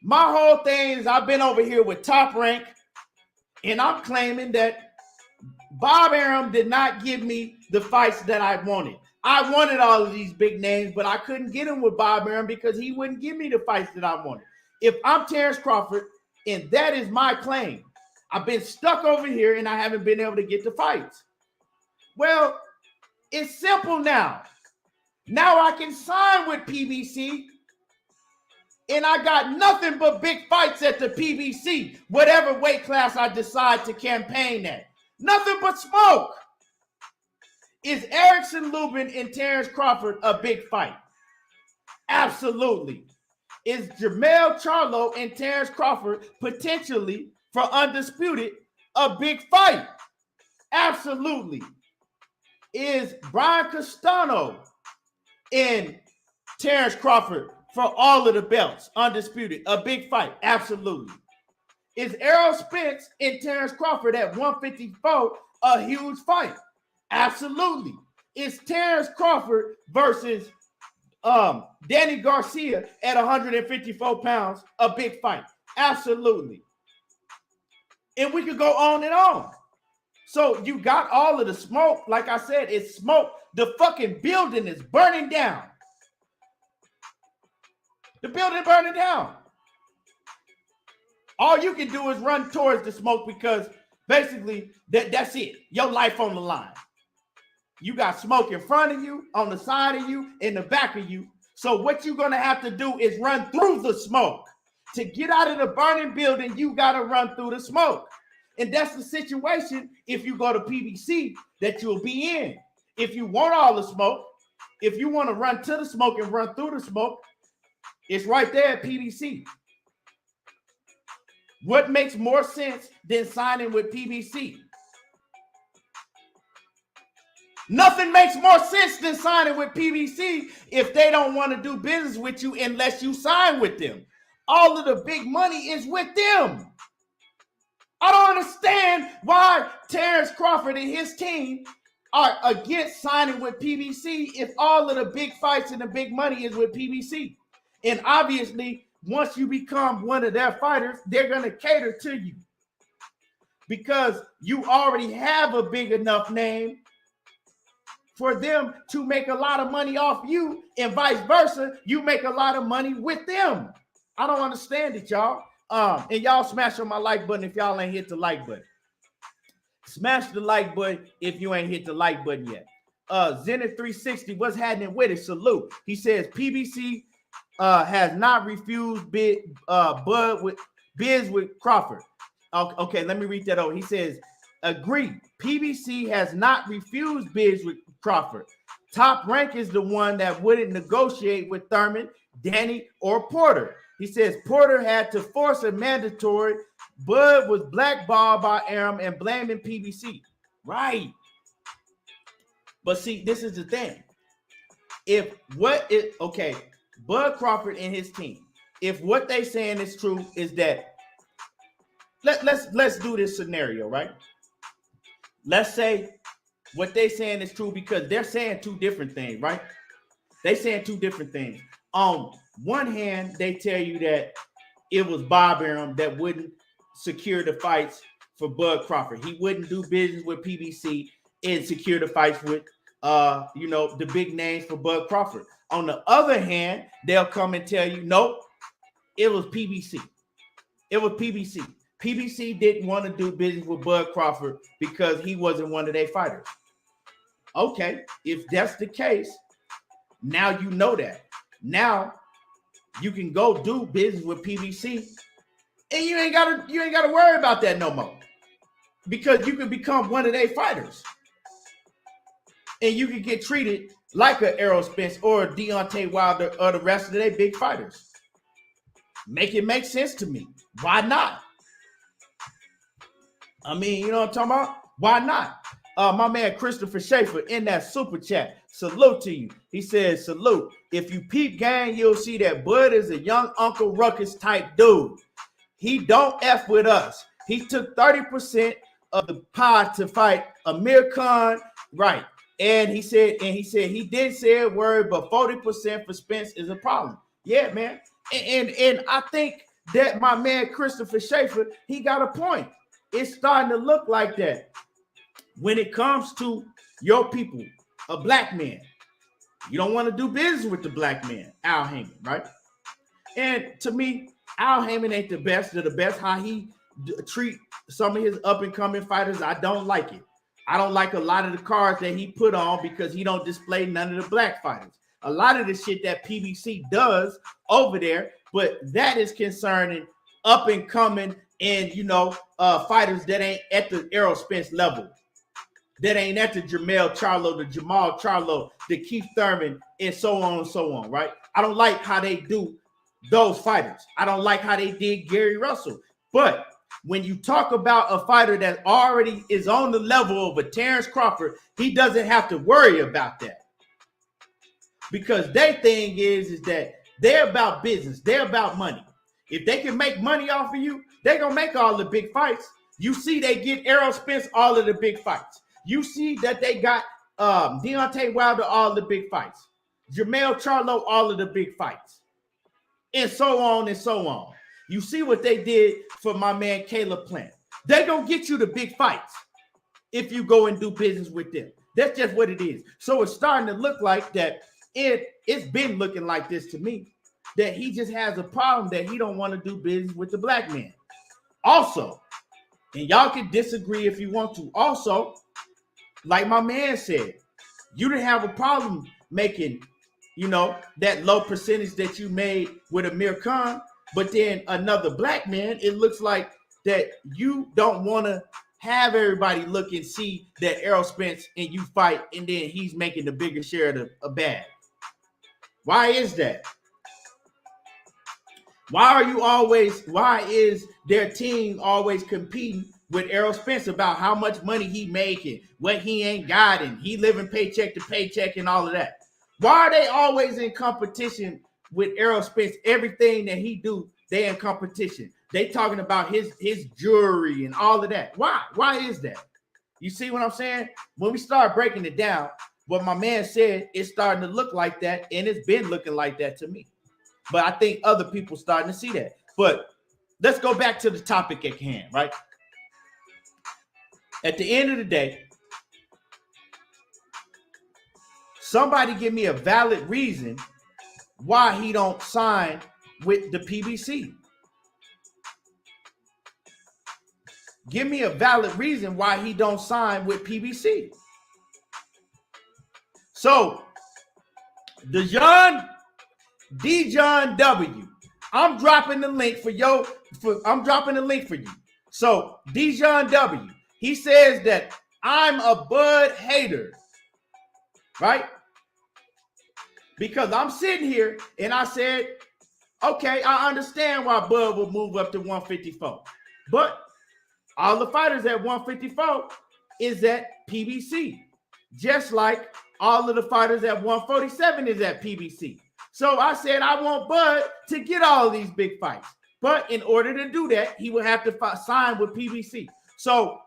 Speaker 1: my whole thing is I've been over here with Top Rank, and I'm claiming that Bob Arum did not give me the fights that I wanted. I wanted all of these big names, but I couldn't get them with Bob Arum because he wouldn't give me the fights that I wanted. If I'm Terence Crawford, and that is my claim, I've been stuck over here and I haven't been able to get the fights. Well, it's simple now. Now I can sign with PBC, and I got nothing but big fights at the PBC, whatever weight class I decide to campaign at. Nothing but smoke. Is Erickson, Lubin, and Terence Crawford a big fight? Absolutely. Is Jermall Charlo and Terence Crawford potentially for undisputed a big fight? Absolutely. Is Bryan Castano and Terence Crawford for all of the belts, undisputed, a big fight? Absolutely. Is Errol Spence and Terence Crawford at 154 a huge fight? Absolutely. Is Terence Crawford versus Danny Garcia at 154 pounds a big fight? Absolutely. And we could go on and on. So you got all of the smoke. Like I said, it's smoke. The fucking building is burning down. The building burning down. All you can do is run towards the smoke because basically that's it. Your life on the line. You got smoke in front of you, on the side of you, in the back of you. So what you're going to have to do is run through the smoke. To get out of the burning building, you got to run through the smoke. And that's the situation if you go to PBC that you'll be in. If you want all the smoke, if you want to run to the smoke and run through the smoke, it's right there at PBC. What makes more sense than signing with PBC? Nothing makes more sense than signing with PBC if they don't want to do business with you unless you sign with them. All of the big money is with them. I don't understand why Terence Crawford and his team are against signing with PBC if all of the big fights and the big money is with PBC. And obviously, once you become one of their fighters, they're going to cater to you because you already have a big enough name for them to make a lot of money off you, and vice versa, you make a lot of money with them. I don't understand it, y'all. And y'all smash on my like button if y'all ain't hit the like button. Smash the like button if you ain't hit the like button yet. Zenith 360, what's happening with it? Salute. He says PBC has not refused bids with Crawford. Okay, let me read that over. He says, agree. PBC has not refused bids with Crawford. Top Rank is the one that wouldn't negotiate with Thurman, Danny, or Porter. He says Porter had to force a mandatory. Bud was blackballed by Aram and blaming PBC. Right. But see, this is the thing. Bud Crawford and his team, if what they saying is true, is that let's do this scenario, right? Let's say what they saying is true because they're saying two different things, right? They saying two different things. On one hand, they tell you that it was Bob Arum that wouldn't secure the fights for Bud Crawford. He wouldn't do business with PBC and secure the fights with the big names for Bud Crawford. On the other hand, they'll come and tell you, nope, it was PBC. It was PBC. PBC didn't want to do business with Bud Crawford because he wasn't one of their fighters. Okay, if that's the case, now you know that. Now you can go do business with PBC, and you ain't gotta worry about that no more, because you can become one of their fighters, and you can get treated like a Errol Spence or a Deontay Wilder or the rest of their big fighters. Make it make sense to me. Why not? I mean, you know what I'm talking about? Why not? My man Christopher Schaefer in that super chat. Salute to you. He says, salute. If you peep gang, you'll see that Bud is a young Uncle Ruckus type dude. He don't F with us. He took 30% of the pie to fight Amir Khan. Right. And he said he did say a word, but 40% for Spence is a problem. Yeah, man. And I think that my man Christopher Schaefer, he got a point. It's starting to look like that. When it comes to your people, a black man, you don't want to do business with the black man, Al Heyman, right? And to me, Al Heyman ain't the best of the best. How he treat some of his up-and-coming fighters, I don't like it. I don't like a lot of the cards that he put on because he don't display none of the black fighters. A lot of the shit that PBC does over there, but that is concerning up-and-coming and, fighters that ain't at the Errol Spence level. That ain't at the Jermall Charlo, the Keith Thurman, and so on, right? I don't like how they do those fighters. I don't like how they did Gary Russell. But when you talk about a fighter that already is on the level of a Terence Crawford, he doesn't have to worry about that. Because their thing is that they're about business. They're about money. If they can make money off of you, they're going to make all the big fights. You see they get Errol Spence all of the big fights. You see that they got Deontay Wilder all the big fights. Jermall Charlo all of the big fights. And so on and so on. You see what they did for my man Caleb Plant. They're going to get you the big fights if you go and do business with them. That's just what it is. So it's starting to look like that. It's been looking like this to me, that he just has a problem that he don't want to do business with the black man. Also, and y'all can disagree if you want to. Also, like my man said, you didn't have a problem making, that low percentage that you made with Amir Khan, but then another black man, it looks like that you don't want to have everybody look and see that Errol Spence and you fight, and then he's making the bigger share of the bag? Why is that? Why is their team always competing with Errol Spence about how much money he making, what he ain't got, and he living paycheck to paycheck and all of that? Why are they always in competition with Errol Spence? Everything that he do, they in competition. They talking about his jewelry and all of that. Why? Why is that? You see what I'm saying? When we start breaking it down, what my man said, it's starting to look like that, and it's been looking like that to me. But I think other people starting to see that. But let's go back to the topic at hand, right? At the end of the day, somebody give me a valid reason why he don't sign with the PBC. Give me a valid reason why he don't sign with PBC. So, Dijon W. I'm dropping the link for you. So, Dijon W. He says that I'm a Bud hater, right? Because I'm sitting here and I said, okay, I understand why Bud will move up to 154. But all the fighters at 154 is at PBC. Just like all of the fighters at 147 is at PBC. So I said I want Bud to get all of these big fights. But in order to do that, he would have to sign with PBC. So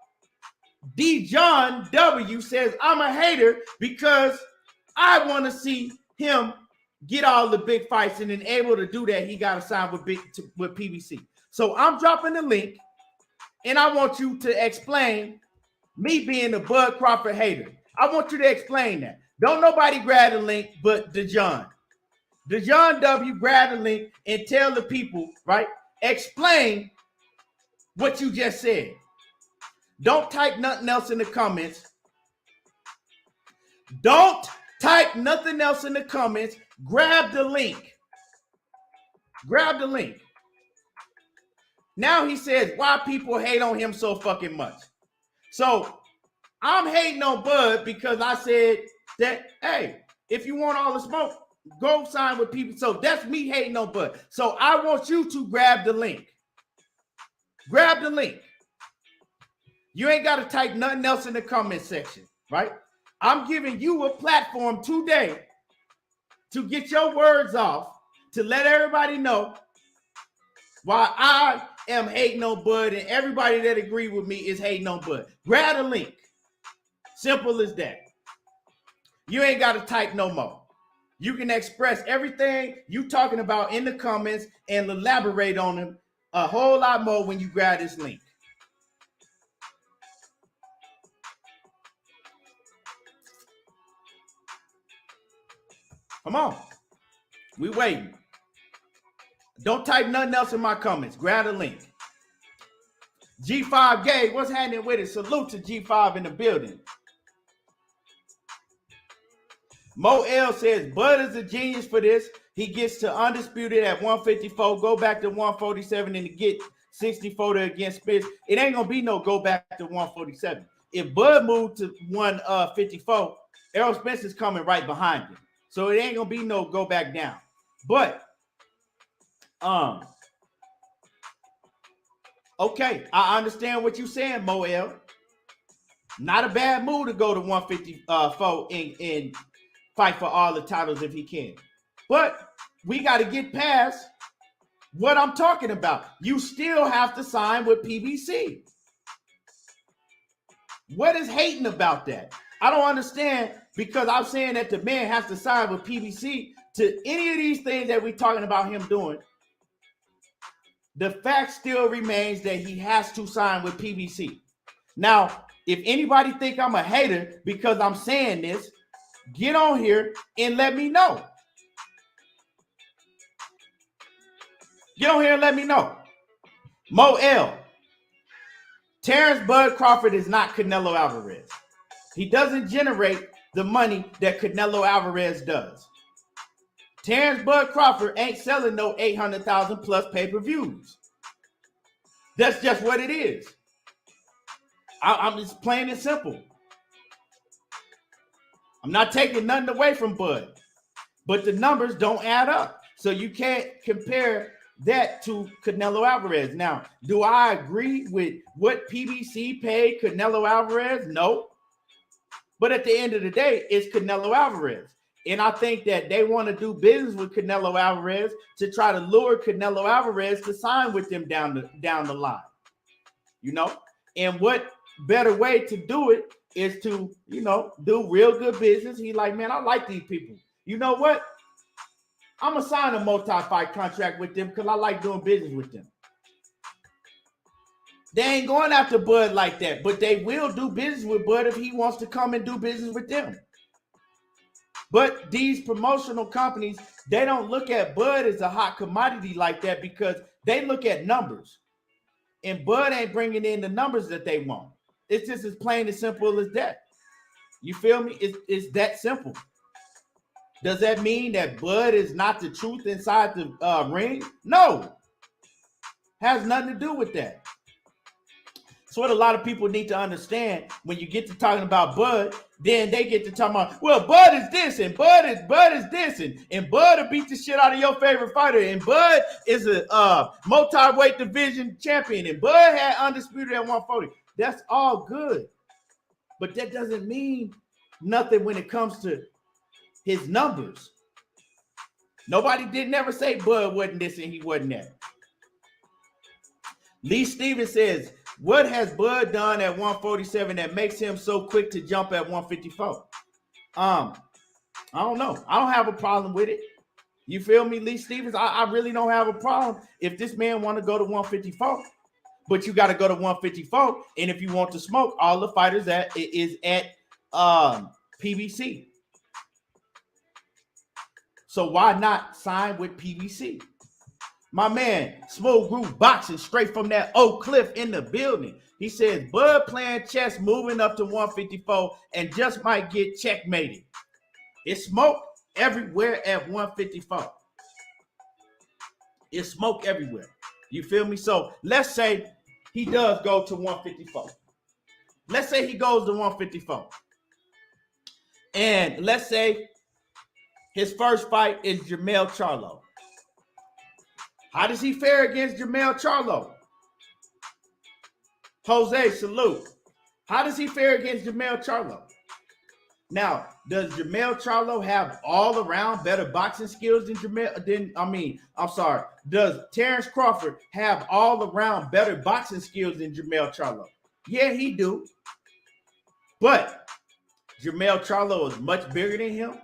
Speaker 1: Dijon W says I'm a hater because I want to see him get all the big fights, and then able to do that, he got to sign with PBC. So I'm dropping the link, and I want you to explain me being a Bud Crawford hater. I want you to explain that. Don't nobody grab the link but Dijon. Dijon W, grab the link and tell the people, right? Explain what you just said. Don't type nothing else in the comments. Don't type nothing else in the comments. Grab the link. Grab the link. Now he says, why people hate on him so fucking much. So I'm hating on Bud because I said that, hey, if you want all the smoke, go sign with people. So that's me hating on Bud. So I want you to grab the link. Grab the link. You ain't got to type nothing else in the comment section, right? I'm giving you a platform today to get your words off, to let everybody know why I am hating on Bud, and everybody that agree with me is hating on Bud. Grab the link. Simple as that. You ain't got to type no more. You can express everything you talking about in the comments and elaborate on them a whole lot more when you grab this link. Come on. We waiting. Don't type nothing else in my comments. Grab the link. G5 Gay, what's happening with it? Salute to G5 in the building. Mo L says, Bud is a genius for this. He gets to undisputed at 154, go back to 147 and to get 64 to against Spence. It ain't going to be no go back to 147. If Bud moved to 154, Errol Spence is coming right behind him. So it ain't going to be no go back down. But, okay, I understand what you're saying, Mo L. Not a bad move to go to 154 and fight for all the titles if he can. But we got to get past what I'm talking about. You still have to sign with PBC. What is hating about that? I don't understand, because I'm saying that the man has to sign with PBC to any of these things that we're talking about him doing. The fact still remains that he has to sign with PBC. Now, if anybody think I'm a hater because I'm saying this, get on here and let me know. Get on here and let me know. Mo L. Terence Bud Crawford is not Canelo Alvarez. He doesn't generate the money that Canelo Alvarez does. Terence Bud Crawford ain't selling no 800,000 plus pay-per-views. That's just what it is. I'm just plain and simple. I'm not taking nothing away from Bud, but the numbers don't add up. So you can't compare that to Canelo Alvarez. Now, do I agree with what PBC paid Canelo Alvarez? No. But at the end of the day, it's Canelo Alvarez. And I think that they want to do business with Canelo Alvarez to try to lure Canelo Alvarez to sign with them down the line. You know? And what better way to do it is to, do real good business. He like, man, I like these people. You know what? I'm going to sign a multi-fight contract with them because I like doing business with them. They ain't going after Bud like that, but they will do business with Bud if he wants to come and do business with them. But these promotional companies, they don't look at Bud as a hot commodity like that because they look at numbers. And Bud ain't bringing in the numbers that they want. It's just as plain and simple as that. You feel me? It's that simple. Does that mean that Bud is not the truth inside the ring? No. Has nothing to do with that. It's what a lot of people need to understand. When you get to talking about Bud, then they get to talking about, well, Bud is this, and Bud is this, and Bud will beat the shit out of your favorite fighter, and Bud is a multi-weight division champion, and Bud had undisputed at 140. That's all good. But that doesn't mean nothing when it comes to his numbers. Nobody did never say Bud wasn't this and he wasn't that. Lee Stevens says, what has Bud done at 147 that makes him so quick to jump at 154? I don't know. I don't have a problem with it. You feel me, Lee Stevens? I really don't have a problem if this man want to go to 154. But you got to go to 154. And if you want to smoke, all the fighters is at PBC. So why not sign with PBC? My man, Smooth Groove Boxing, straight from that Oak Cliff in the building. He says, Bud playing chess, moving up to 154, and just might get checkmated. It's smoke everywhere at 154. It's smoke everywhere. You feel me? So let's say he does go to 154. Let's say he goes to 154. And let's say his first fight is Jermall Charlo. How does he fare against Jermall Charlo? Jose, salute. How does he fare against Jermall Charlo? Now, does Jermall Charlo have all around better boxing skills than does Terence Crawford have all around better boxing skills than Jermall Charlo? Yeah, he do. But Jermall Charlo is much bigger than him.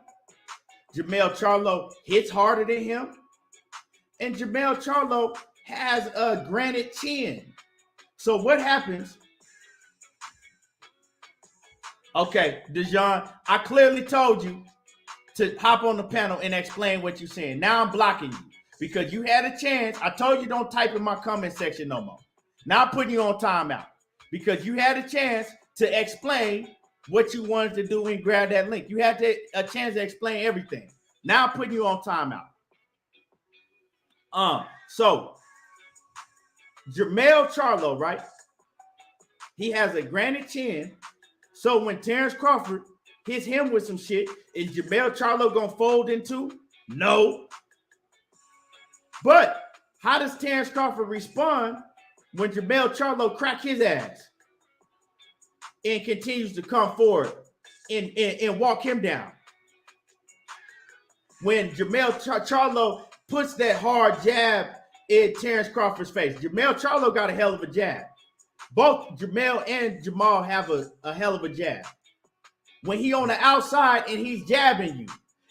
Speaker 1: Jermall Charlo hits harder than him. And Jermall Charlo has a granite chin. So what happens? Okay, Dejan, I clearly told you to hop on the panel and explain what you're saying. Now I'm blocking you because you had a chance. I told you don't type in my comment section no more. Now I'm putting you on timeout because you had a chance to explain what you wanted to do and grab that link. You had a chance to explain everything. Now I'm putting you on timeout. So Jermall Charlo, right? He has a granite chin. So when Terence Crawford hits him with some shit, is Jermall Charlo gonna fold into? No. But how does Terence Crawford respond when Jermall Charlo crack his ass and continues to come forward and walk him down? When Jermall Charlo puts that hard jab in Terence Crawford's face. Jermall Charlo got a hell of a jab. Both Jermall and Jermall have a hell of a jab. When he on the outside and he's jabbing you,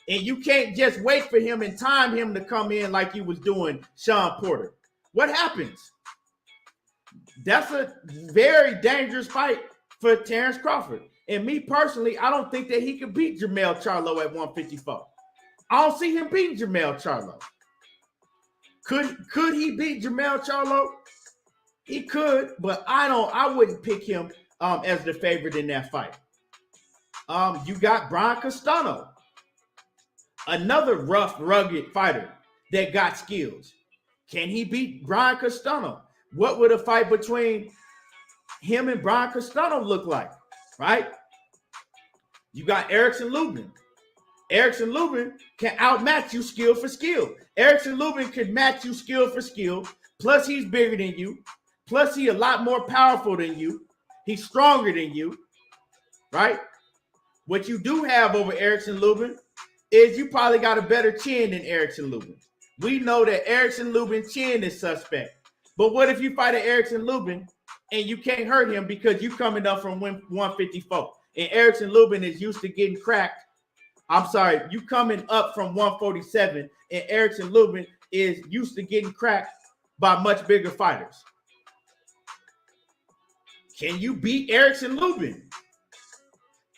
Speaker 1: and you can't just wait for him and time him to come in like you was doing Sean Porter. What happens? That's a very dangerous fight for Terence Crawford. And me personally, I don't think that he could beat Jermall Charlo at 154. I don't see him beating Jermall Charlo. Could he beat Jermall Charlo? He could, but I wouldn't pick him as the favorite in that fight. You got Bryan Castano, another rough, rugged fighter that got skills. Can he beat Bryan Castano? what would a fight between him and Bryan Castano look like, right? You got Erickson Lubin. Erickson Lubin can outmatch you skill for skill. Erickson Lubin can match you skill for skill. Plus, he's bigger than you. Plus, he's a lot more powerful than you. He's stronger than you, right? What you do have over Erickson Lubin is you probably got a better chin than Erickson Lubin. We know that Erickson Lubin's chin is suspect. But what if you fight an Erickson Lubin and you can't hurt him because you coming up from 154? And Erickson Lubin is used to getting cracked. I'm sorry, you coming up from 147, and Erickson Lubin is used to getting cracked by much bigger fighters. Can you beat Erickson Lubin?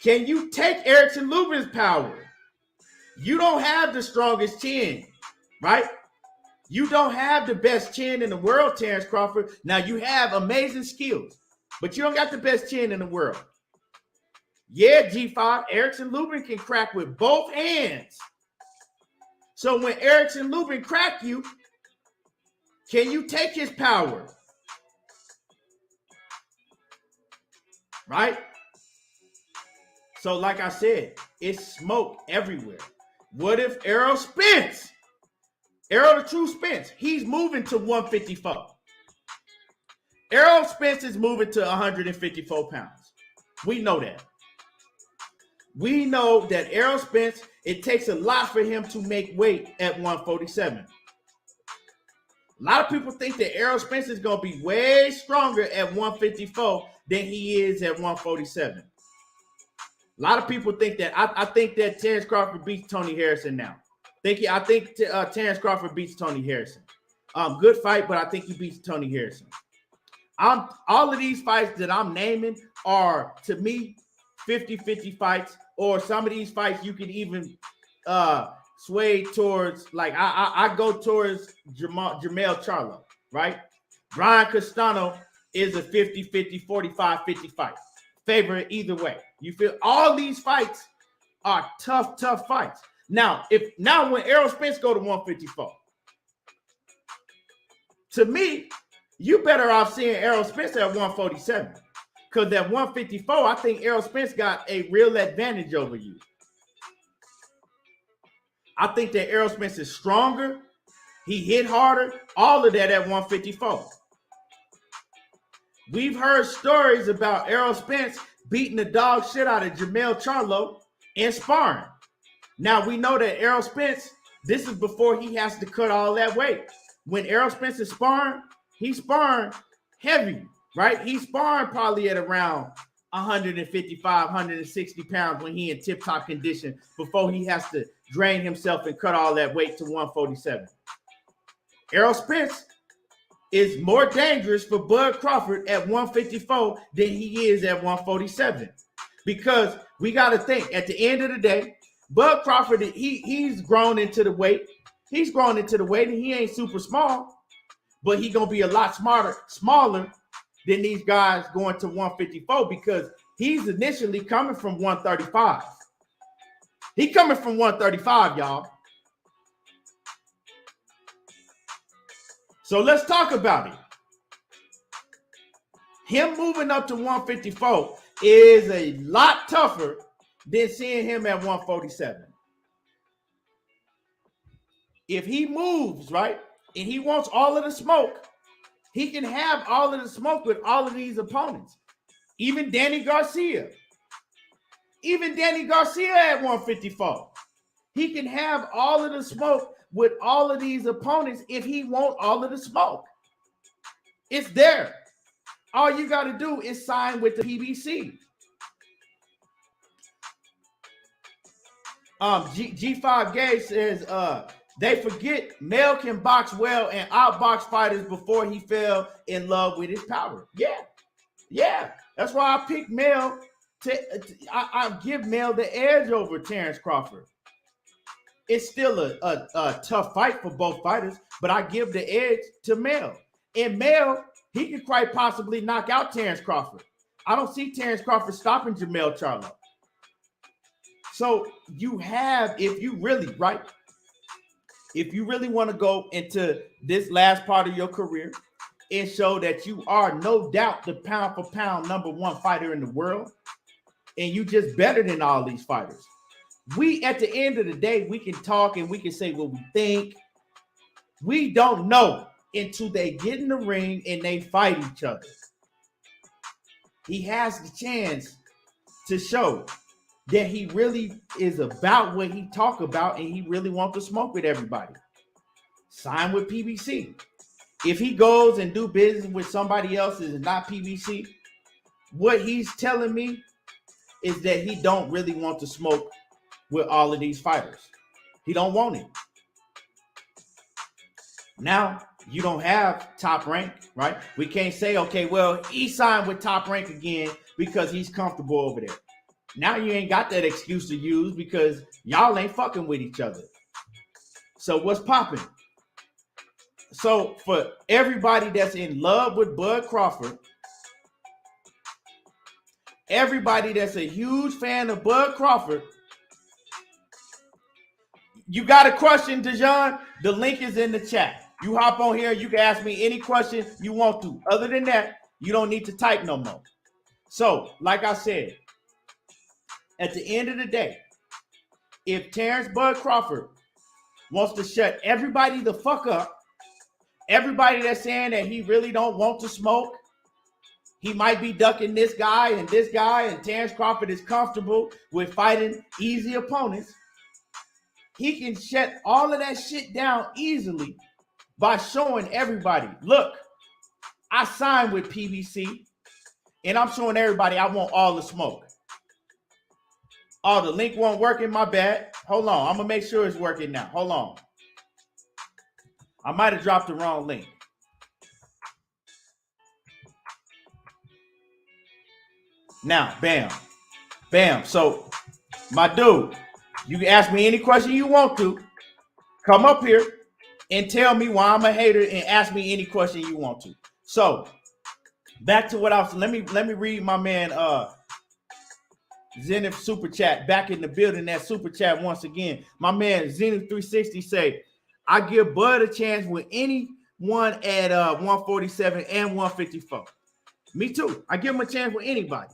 Speaker 1: Can you take Erickson Lubin's power? You don't have the strongest chin, right? You don't have the best chin in the world, Terence Crawford. Now, you have amazing skills, but you don't got the best chin in the world. Yeah, G5, Erickson Lubin can crack with both hands. So when Erickson Lubin crack you, can you take his power? Right? So like I said, it's smoke everywhere. What if Errol Spence, Errol the True Spence, he's moving to 154. Errol Spence is moving to 154 pounds. We know that. We know that Errol Spence, it takes a lot for him to make weight at 147. A lot of people think that Errol Spence is going to be way stronger at 154 than he is at 147. A lot of people think that. I think that Terence Crawford beats Tony Harrison now. I think Terence Crawford beats Tony Harrison. Good fight, but I think he beats Tony Harrison. All of these fights that I'm naming are, to me, 50-50 fights, or some of these fights you can even sway towards, like I go towards Jermall Charlo, right? Bryan Castano is a 50-50, 45-50 fight. Favorite either way. You feel all these fights are tough fights. Now, when Errol Spence go to 154, to me, you better off seeing Errol Spence at 147. Because at 154, I think Errol Spence got a real advantage over you. I think that Errol Spence is stronger. He hit harder. All of that at 154. We've heard stories about Errol Spence beating the dog shit out of Jermall Charlo in sparring. Now, we know that Errol Spence, this is before he has to cut all that weight. When Errol Spence is sparring, he's sparring heavy, right? He's sparring probably at around 155, 160 pounds when he in tip-top condition before he has to drain himself and cut all that weight to 147. Errol Spence is more dangerous for Bud Crawford at 154 than he is at 147. Because we got to think, at the end of the day, Bud Crawford, he's grown into the weight. He's grown into the weight, and he ain't super small, but he's going to be a lot smaller than these guys going to 154 because he's initially coming from 135. He coming from 135, y'all. So let's talk about it. Him moving up to 154 is a lot tougher than seeing him at 147. If he moves, right, and he wants all of the smoke, he can have all of the smoke with all of these opponents. Even Danny Garcia. Even Danny Garcia at 154. He can have all of the smoke with all of these opponents if he wants all of the smoke. It's there. All you got to do is sign with the PBC. G5 Gay says they forget Mel can box well and outbox fighters before he fell in love with his power. Yeah. That's why I picked Mel. I give Mel the edge over Terence Crawford. It's still a tough fight for both fighters, but I give the edge to Mel. And Mel, he could quite possibly knock out Terence Crawford. I don't see Terence Crawford stopping Jermall Charlo. So you have, if you really want to go into this last part of your career It showed that you are no doubt the pound for pound number one fighter in the world. And you just better than all these fighters. We, at the end of the day, we can talk and we can say what we think. We don't know until they get in the ring and they fight each other. He has the chance to show that he really is about what he talk about and he really wants to smoke with everybody. Sign with PBC. If he goes and do business with somebody else that is not PBC, what he's telling me is that he don't really want to smoke with all of these fighters. He don't want it. Now, you don't have Top Rank, right? We can't say, okay, well, he signed with Top Rank again because he's comfortable over there. Now you ain't got that excuse to use because y'all ain't fucking with each other. So what's popping? So for everybody that's in love with Bud Crawford, everybody that's a huge fan of Bud Crawford, you got a question, Dejan? The link is in the chat. You hop on here, you can ask me any question you want to. Other than that, you don't need to type no more. So, like I said, at the end of the day, if Terence Bud Crawford wants to shut everybody the fuck up, everybody that's saying that he really don't want to smoke, he might be ducking this guy, and Terence Crawford is comfortable with fighting easy opponents, he can shut all of that shit down easily by showing everybody, look, I signed with PBC, and I'm showing everybody I want all the smoke. Oh, the link won't work in my bad. Hold on, I'm going to make sure it's working now. Hold on. I might have dropped the wrong link. Now, bam. Bam. So, my dude, you can ask me any question you want to. Come up here and tell me why I'm a hater and ask me any question you want to. So, back to what I was, let me read my man Zenith Super Chat back in the building. That Super Chat once again. My man Zenith 360 say, I give Bud a chance with anyone at 147 and 154. Me too. I give him a chance with anybody.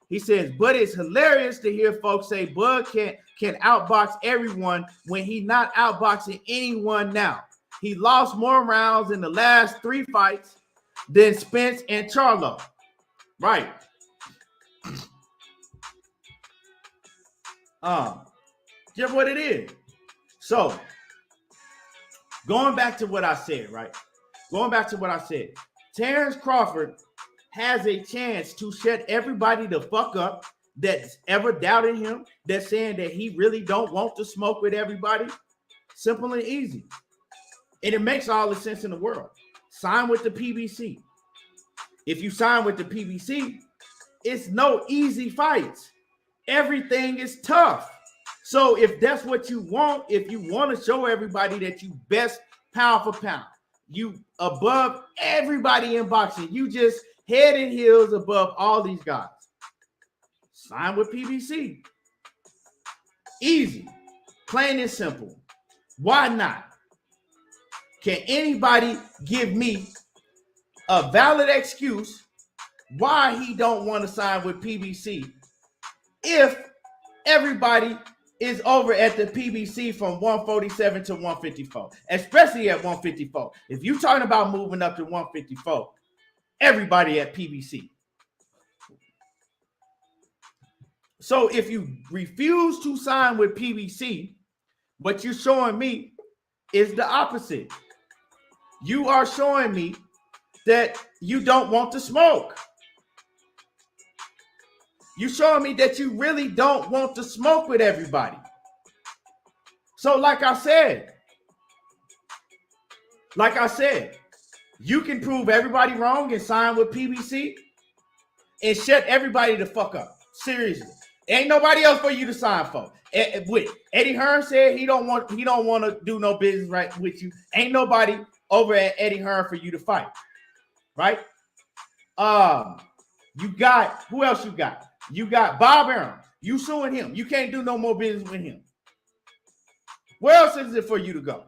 Speaker 1: He says, but it's hilarious to hear folks say Bud can outbox everyone when he not outboxing anyone now. He lost more rounds in the last 3 fights than Spence and Charlo. Right. Just what it is. So, going back to what I said, right? Terence Crawford has a chance to shut everybody the fuck up that's ever doubted him, that's saying that he really don't want to smoke with everybody. Simple and easy. And it makes all the sense in the world. Sign with the PBC. If you sign with the PBC, it's no easy fights. Everything is tough. So if that's what you want, if you want to show everybody that you best pound for pound, you above everybody in boxing, you just head and heels above all these guys, sign with PBC. Easy, plain and simple. Why not? Can anybody give me a valid excuse why he don't want to sign with PBC if everybody is over at the PBC from 147 to 154, especially at 154? If you're talking about moving up to 154, everybody at PBC. So if you refuse to sign with PBC, what you're showing me is the opposite. You are showing me that you don't want to smoke. You're showing me that you really don't want to smoke with everybody. So like I said, you can prove everybody wrong and sign with PBC and shut everybody the fuck up. Seriously. Ain't nobody else for you to sign for. With Eddie Hearn said he don't want to do no business right with you. Ain't nobody over at Eddie Hearn for you to fight. Right? You got, who else you got? You got Bob Arum. You suing him. You can't do no more business with him. Where else is it for you to go?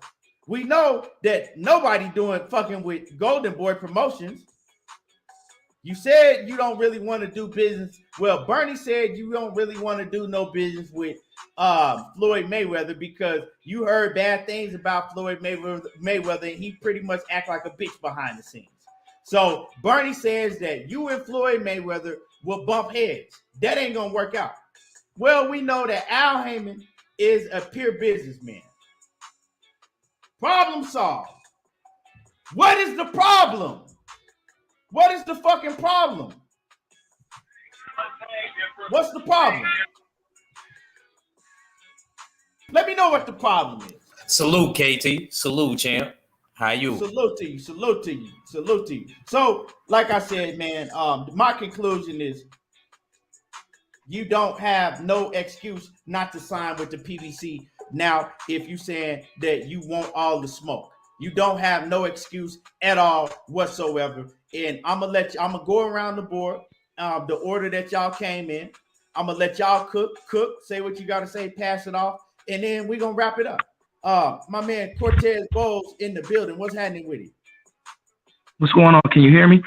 Speaker 1: We know that nobody doing fucking with Golden Boy Promotions. You said you don't really want to do business. Well, Bernie said you don't really want to do no business with Floyd Mayweather because you heard bad things about Floyd Mayweather, and he pretty much act like a bitch behind the scenes. So Bernie says that you and Floyd Mayweather will bump heads. That ain't gonna work out. Well, we know that Al Heyman is a pure businessman. Problem solved. What is the problem? What is the fucking problem? What's the problem? Let me know what the problem is.
Speaker 2: Salute, KT. Salute, champ. How you?
Speaker 1: Salute to you. Salute to you. Salute to you. So, like I said, man, my conclusion is you don't have no excuse not to sign with the PBC. Now, if you saying that you want all the smoke, you don't have no excuse at all whatsoever. And I'm gonna go around the board, the order that y'all came in. I'm gonna let y'all cook, say what you gotta say, pass it off, and then we're gonna wrap it up. My man Cortez Bowles in the building. What's happening with you?
Speaker 3: What's going on? Can you hear me?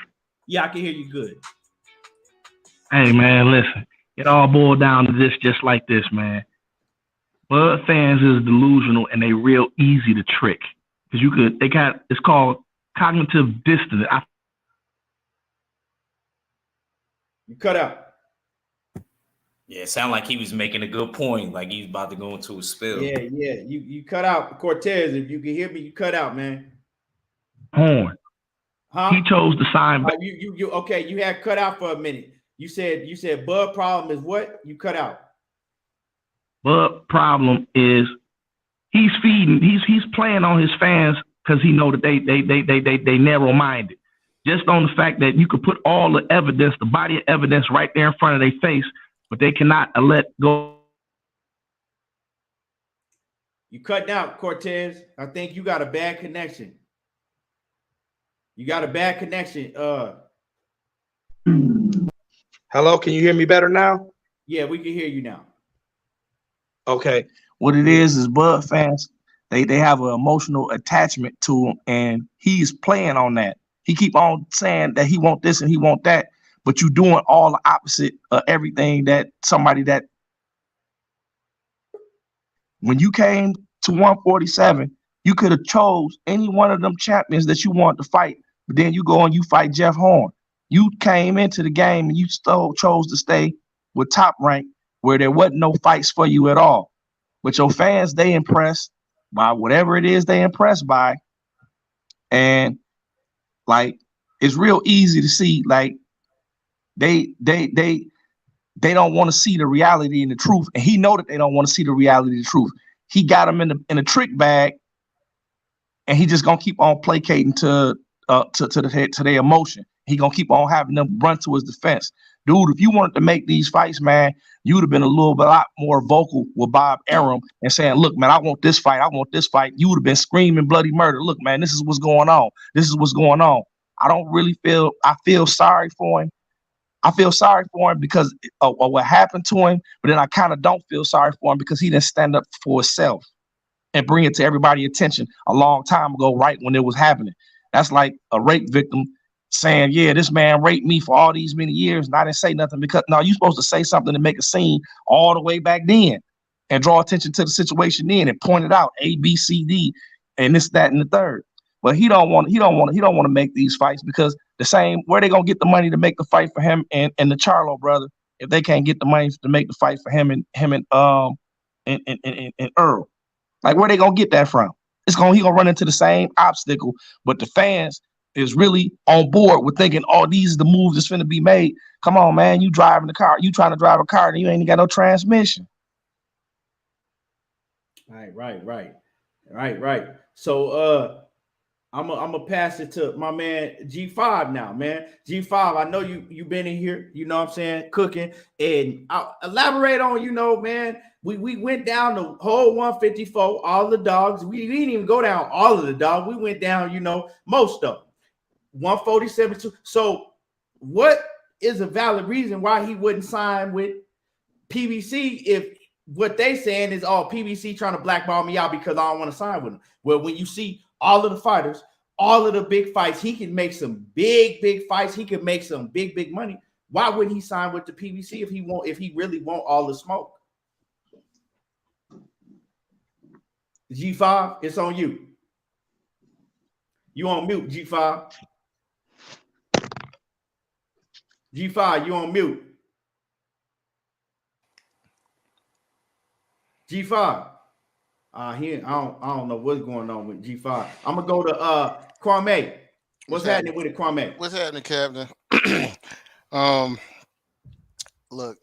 Speaker 1: Yeah, I can hear you good.
Speaker 3: Hey man, listen. It all boiled down to this, just like this, man. Bud fans is delusional and they real easy to trick. Because it's called cognitive dissonance.
Speaker 1: You cut out.
Speaker 2: Yeah, it sounded like he was making a good point, like he's about to go into a spill.
Speaker 1: Yeah. You cut out, Cortez. If you can hear me, you cut out, man.
Speaker 3: Horn.
Speaker 1: Huh?
Speaker 3: He chose to sign.
Speaker 1: You okay? You had cut out for a minute. You said Bud problem is what? You cut out.
Speaker 3: Bud problem is he's feeding. He's playing on his fans because he know that they narrow minded. Just on the fact that you could put all the evidence, the body of evidence, right there in front of their face, but they cannot let go.
Speaker 1: You cut out, Cortez. I think you got a bad connection.
Speaker 4: Hello, can you hear me better now?
Speaker 1: Yeah, we can hear you now.
Speaker 4: Okay. What it is Bud fans, they have an emotional attachment to him, and he's playing on that. He keep on saying that he want this and he want that, but you doing all the opposite of everything that somebody that when you came to 147, you could have chose any one of them champions that you want to fight, but then you go and you fight Jeff Horn. You came into the game and you still chose to stay with Top Rank where there wasn't no fights for you at all. But your fans, they impressed by whatever it is they impressed by. And like, it's real easy to see, like, they don't want to see the reality and the truth. And he know that they don't want to see the reality and the truth. He got them in a trick bag, and he just gonna keep on placating to their emotion. He gonna keep on having them run to his defense. Dude, if you wanted to make these fights, man, you would have been a lot more vocal with Bob Arum and saying, look, man, I want this fight. You would have been screaming bloody murder. Look, man, this is what's going on. I feel sorry for him. I feel sorry for him because of what happened to him, but then I kind of don't feel sorry for him because he didn't stand up for himself and bring it to everybody's attention a long time ago, right when it was happening. That's like a rape victim saying, yeah, this man raped me for all these many years and I didn't say nothing, because no, you're supposed to say something to make a scene all the way back then and draw attention to the situation then and point it out, A, B, C, D, and this, that, and the third. But he don't want to make these fights because the same, where they gonna get the money to make the fight for him and the Charlo brother if they can't get the money to make the fight for him and Errol? Like, where they gonna get that from? He gonna run into the same obstacle, but the fans is really on board with thinking, oh, these are the moves that's finna be made. Come on, man, you trying to drive a car and you ain't got no transmission.
Speaker 1: Right. So I'm gonna pass it to my man G5 now, man. G5, I know you been in here, you know what I'm saying, cooking, and I'll elaborate on, man. We went down the whole 154, all the dogs. We didn't even go down all of the dogs. We went down, most of them. 147 too. So what is a valid reason why he wouldn't sign with PBC if what they saying is, oh, PBC trying to blackball me out because I don't want to sign with him. Well, when you see all of the fighters, all of the big fights, he can make some big fights. He can make some big money. Why wouldn't he sign with the PBC if he really want all the smoke? G5, it's on you. You on mute, G5. G5, you on mute. G5. I don't know what's going on with G5. I'm gonna go to Kwame. What's happening with it, Kwame?
Speaker 5: What's happening, Captain? Look,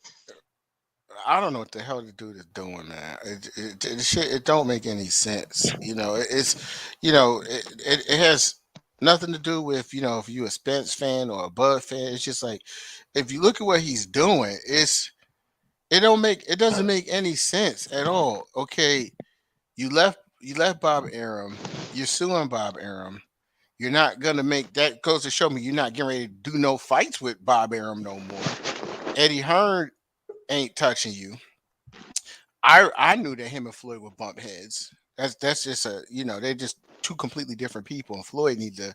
Speaker 5: I don't know what the hell the dude is doing, man. It don't make any sense. You know, it has nothing to do with, you know, if you a Spence fan or a Bud fan. It's just like, if you look at what he's doing, it doesn't make any sense at all. Okay, you left Bob Arum. You're suing Bob Arum. You're not gonna make that, goes to show me you're not getting ready to do no fights with Bob Arum no more. Eddie Hearn ain't touching you. I knew that him and Floyd would bump heads. That's just they're just two completely different people, and Floyd need to,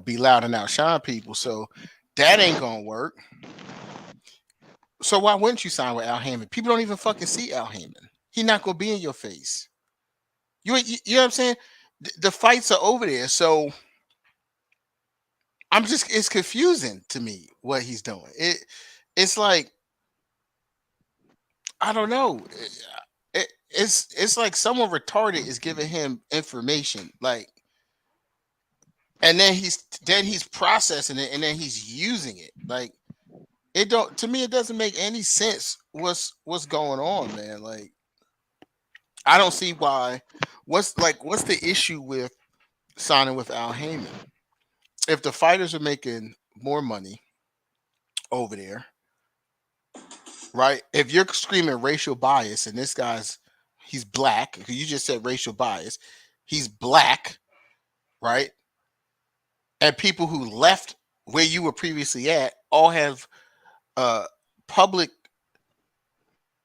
Speaker 5: be loud and outshine people. So that ain't gonna work. So why wouldn't you sign with Al Haymon? People don't even fucking see Al Haymon. He's not gonna be in your face. You know what I'm saying? The fights are over there, so it's confusing to me what he's doing. It's like, I don't know. It's like someone retarded is giving him information, like, and then he's processing it, and then he's using it. Like, it doesn't make any sense what's going on, man. Like, I don't see why. What's the issue with signing with Al Haymon? If the fighters are making more money over there, right? If you're screaming racial bias and this he's black, you just said racial bias, he's black, right? And people who left where you were previously at all have a public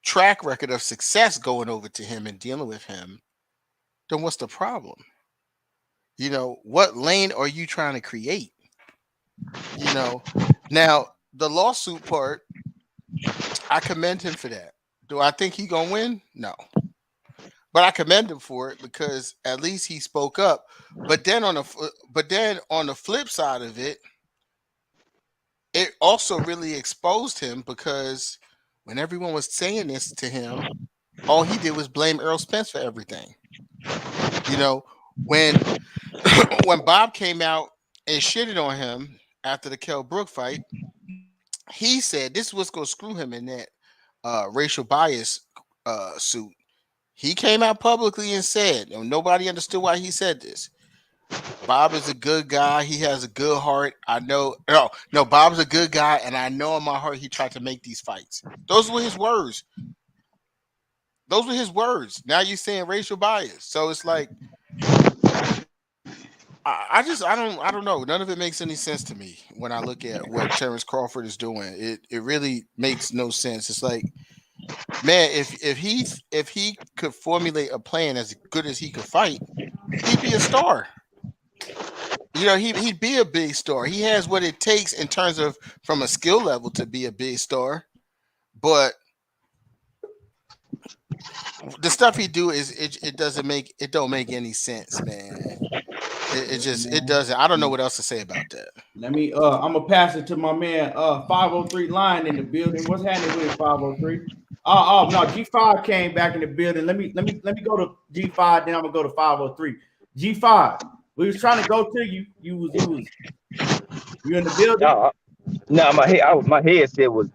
Speaker 5: track record of success going over to him and dealing with him, then what's the problem? What lane are you trying to create? Now the lawsuit part, I commend him for that. Do I think he gonna win? No. But I commend him for it because at least he spoke up. But then on the flip side of it, it also really exposed him, because when everyone was saying this to him, all he did was blame Errol Spence for everything. When Bob came out and shitted on him after the Kell Brook fight, he said this was going to screw him in that racial bias suit. He came out publicly and said, and nobody understood why he said this, Bob is a good guy. He has a good heart. I know. No, Bob's a good guy, and I know in my heart he tried to make these fights. Those were his words. Now you're saying racial bias. So it's like, I don't know. None of it makes any sense to me when I look at what Terence Crawford is doing. It really makes no sense. It's like, man, if he could formulate a plan as good as he could fight, he'd be a star. He'd be a big star. He has what it takes in terms of from a skill level to be a big star. But the stuff he do it don't make any sense, man. It doesn't. I don't know what else to say about that.
Speaker 1: Let me I'm gonna pass it to my man 503 line in the building. What's happening with 503? No, G5 came back in the building. Let me go to G5, then I'm gonna go to 503. G5, we was trying to go to you. You in the building?
Speaker 6: No, my headset was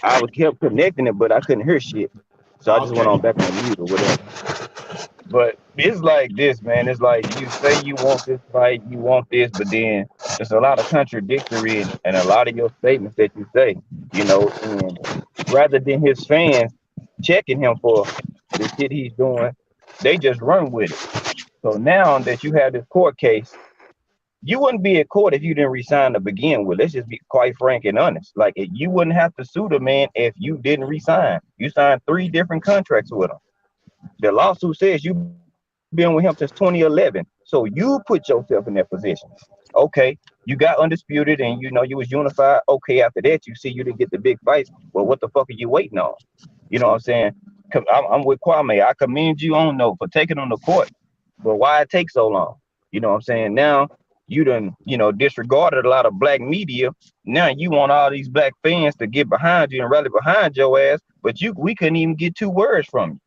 Speaker 6: I was kept connecting it, but I couldn't hear shit. So I just went on back on mute or whatever. But it's like this, man. It's like you say you want this fight, you want this, but then there's a lot of contradictory in a lot of your statements that you say, and rather than his fans checking him for the shit he's doing, they just run with it. So now that you have this court case you wouldn't be at court if you didn't resign to begin with. Let's just be quite frank and honest. Like, you wouldn't have to sue the man if you didn't resign. You signed 3 different contracts with him. The lawsuit says you've been with him since 2011. So you put yourself in that position. Okay, you got undisputed and you was unified. Okay, after that, you see you didn't get the big fights. Well, what the fuck are you waiting on? You know what I'm saying? I'm with Kwame. I commend you on for taking on the court. But why it take so long? You know what I'm saying? Now you done, disregarded a lot of black media. Now you want all these black fans to get behind you and rally behind your ass, but we couldn't even get 2 words from you.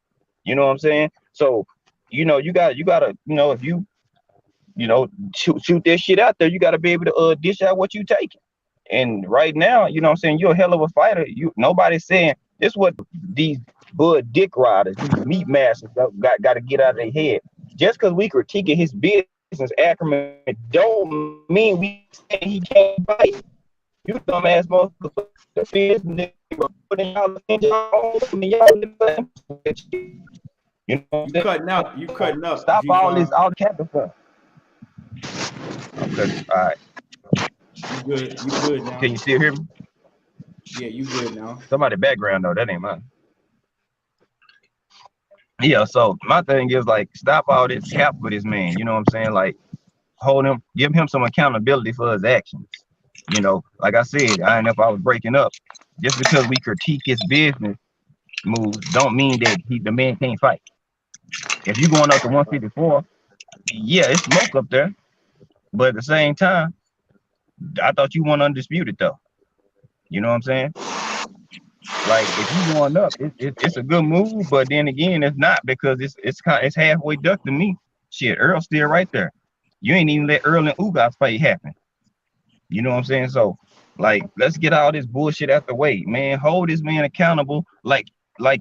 Speaker 6: You know what I'm saying? So, you gotta, if you, shoot that shit out there, you gotta be able to dish out what you taking. And right now, you know what I'm saying, you're a hell of a fighter. Nobody's saying this. What these bud dick riders, these meat masters got to get out of their head. Just because we critiquing his business acumen don't mean we say he can't fight. You dumbass motherfucker. The feds putting y'all in y'all.
Speaker 1: You cutting out. You cutting up.
Speaker 6: Stop all this, all the capping stuff. Okay, all right.
Speaker 1: You good? You good now?
Speaker 6: Can you still hear me?
Speaker 1: Yeah, you good now.
Speaker 6: Somebody background though, that ain't mine. Yeah, so my thing is like, stop all this cap with this man. You know what I'm saying? Like, hold him, give him some accountability for his actions. Like I said, I ain't know if I was breaking up. Just because we critique his business moves, don't mean that the man can't fight. If you going up to 154, yeah, it's smoke up there. But at the same time, I thought you weren't undisputed though. You know what I'm saying? Like, if you going up, it's a good move, but then again, it's not, because it's halfway duck to me. Shit, Earl's still right there. You ain't even let Earl and Ugas fight happen. You know what I'm saying? So, like, let's get all this bullshit out the way, man. Hold this man accountable, like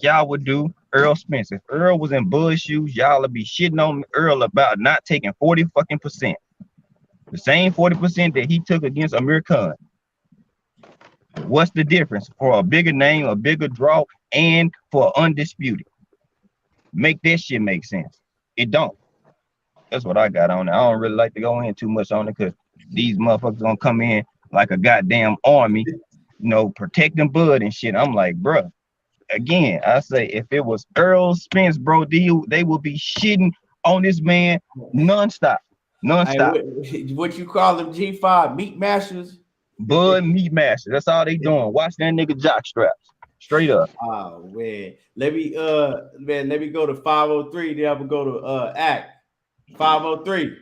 Speaker 6: y'all would do Errol Spence. If Earl was in Bud's shoes, y'all would be shitting on Earl about not taking 40%. The same 40% that he took against Amir Khan. What's the difference for a bigger name, a bigger draw, and for undisputed? Make that shit make sense. It don't. That's what I got on it. I don't really like to go in too much on it, because these motherfuckers gonna come in like a goddamn army, protecting Bud and shit. I'm like, bruh. Again, I say, if it was Errol Spence, bro, they will be shitting on this man nonstop.
Speaker 1: Hey, what you call them, G5 meat masters?
Speaker 6: Bud meat masters. That's all they doing. Watch that nigga jock straps. Straight up.
Speaker 1: Oh man. Let me go to 503. Then I'm gonna go to Act 503.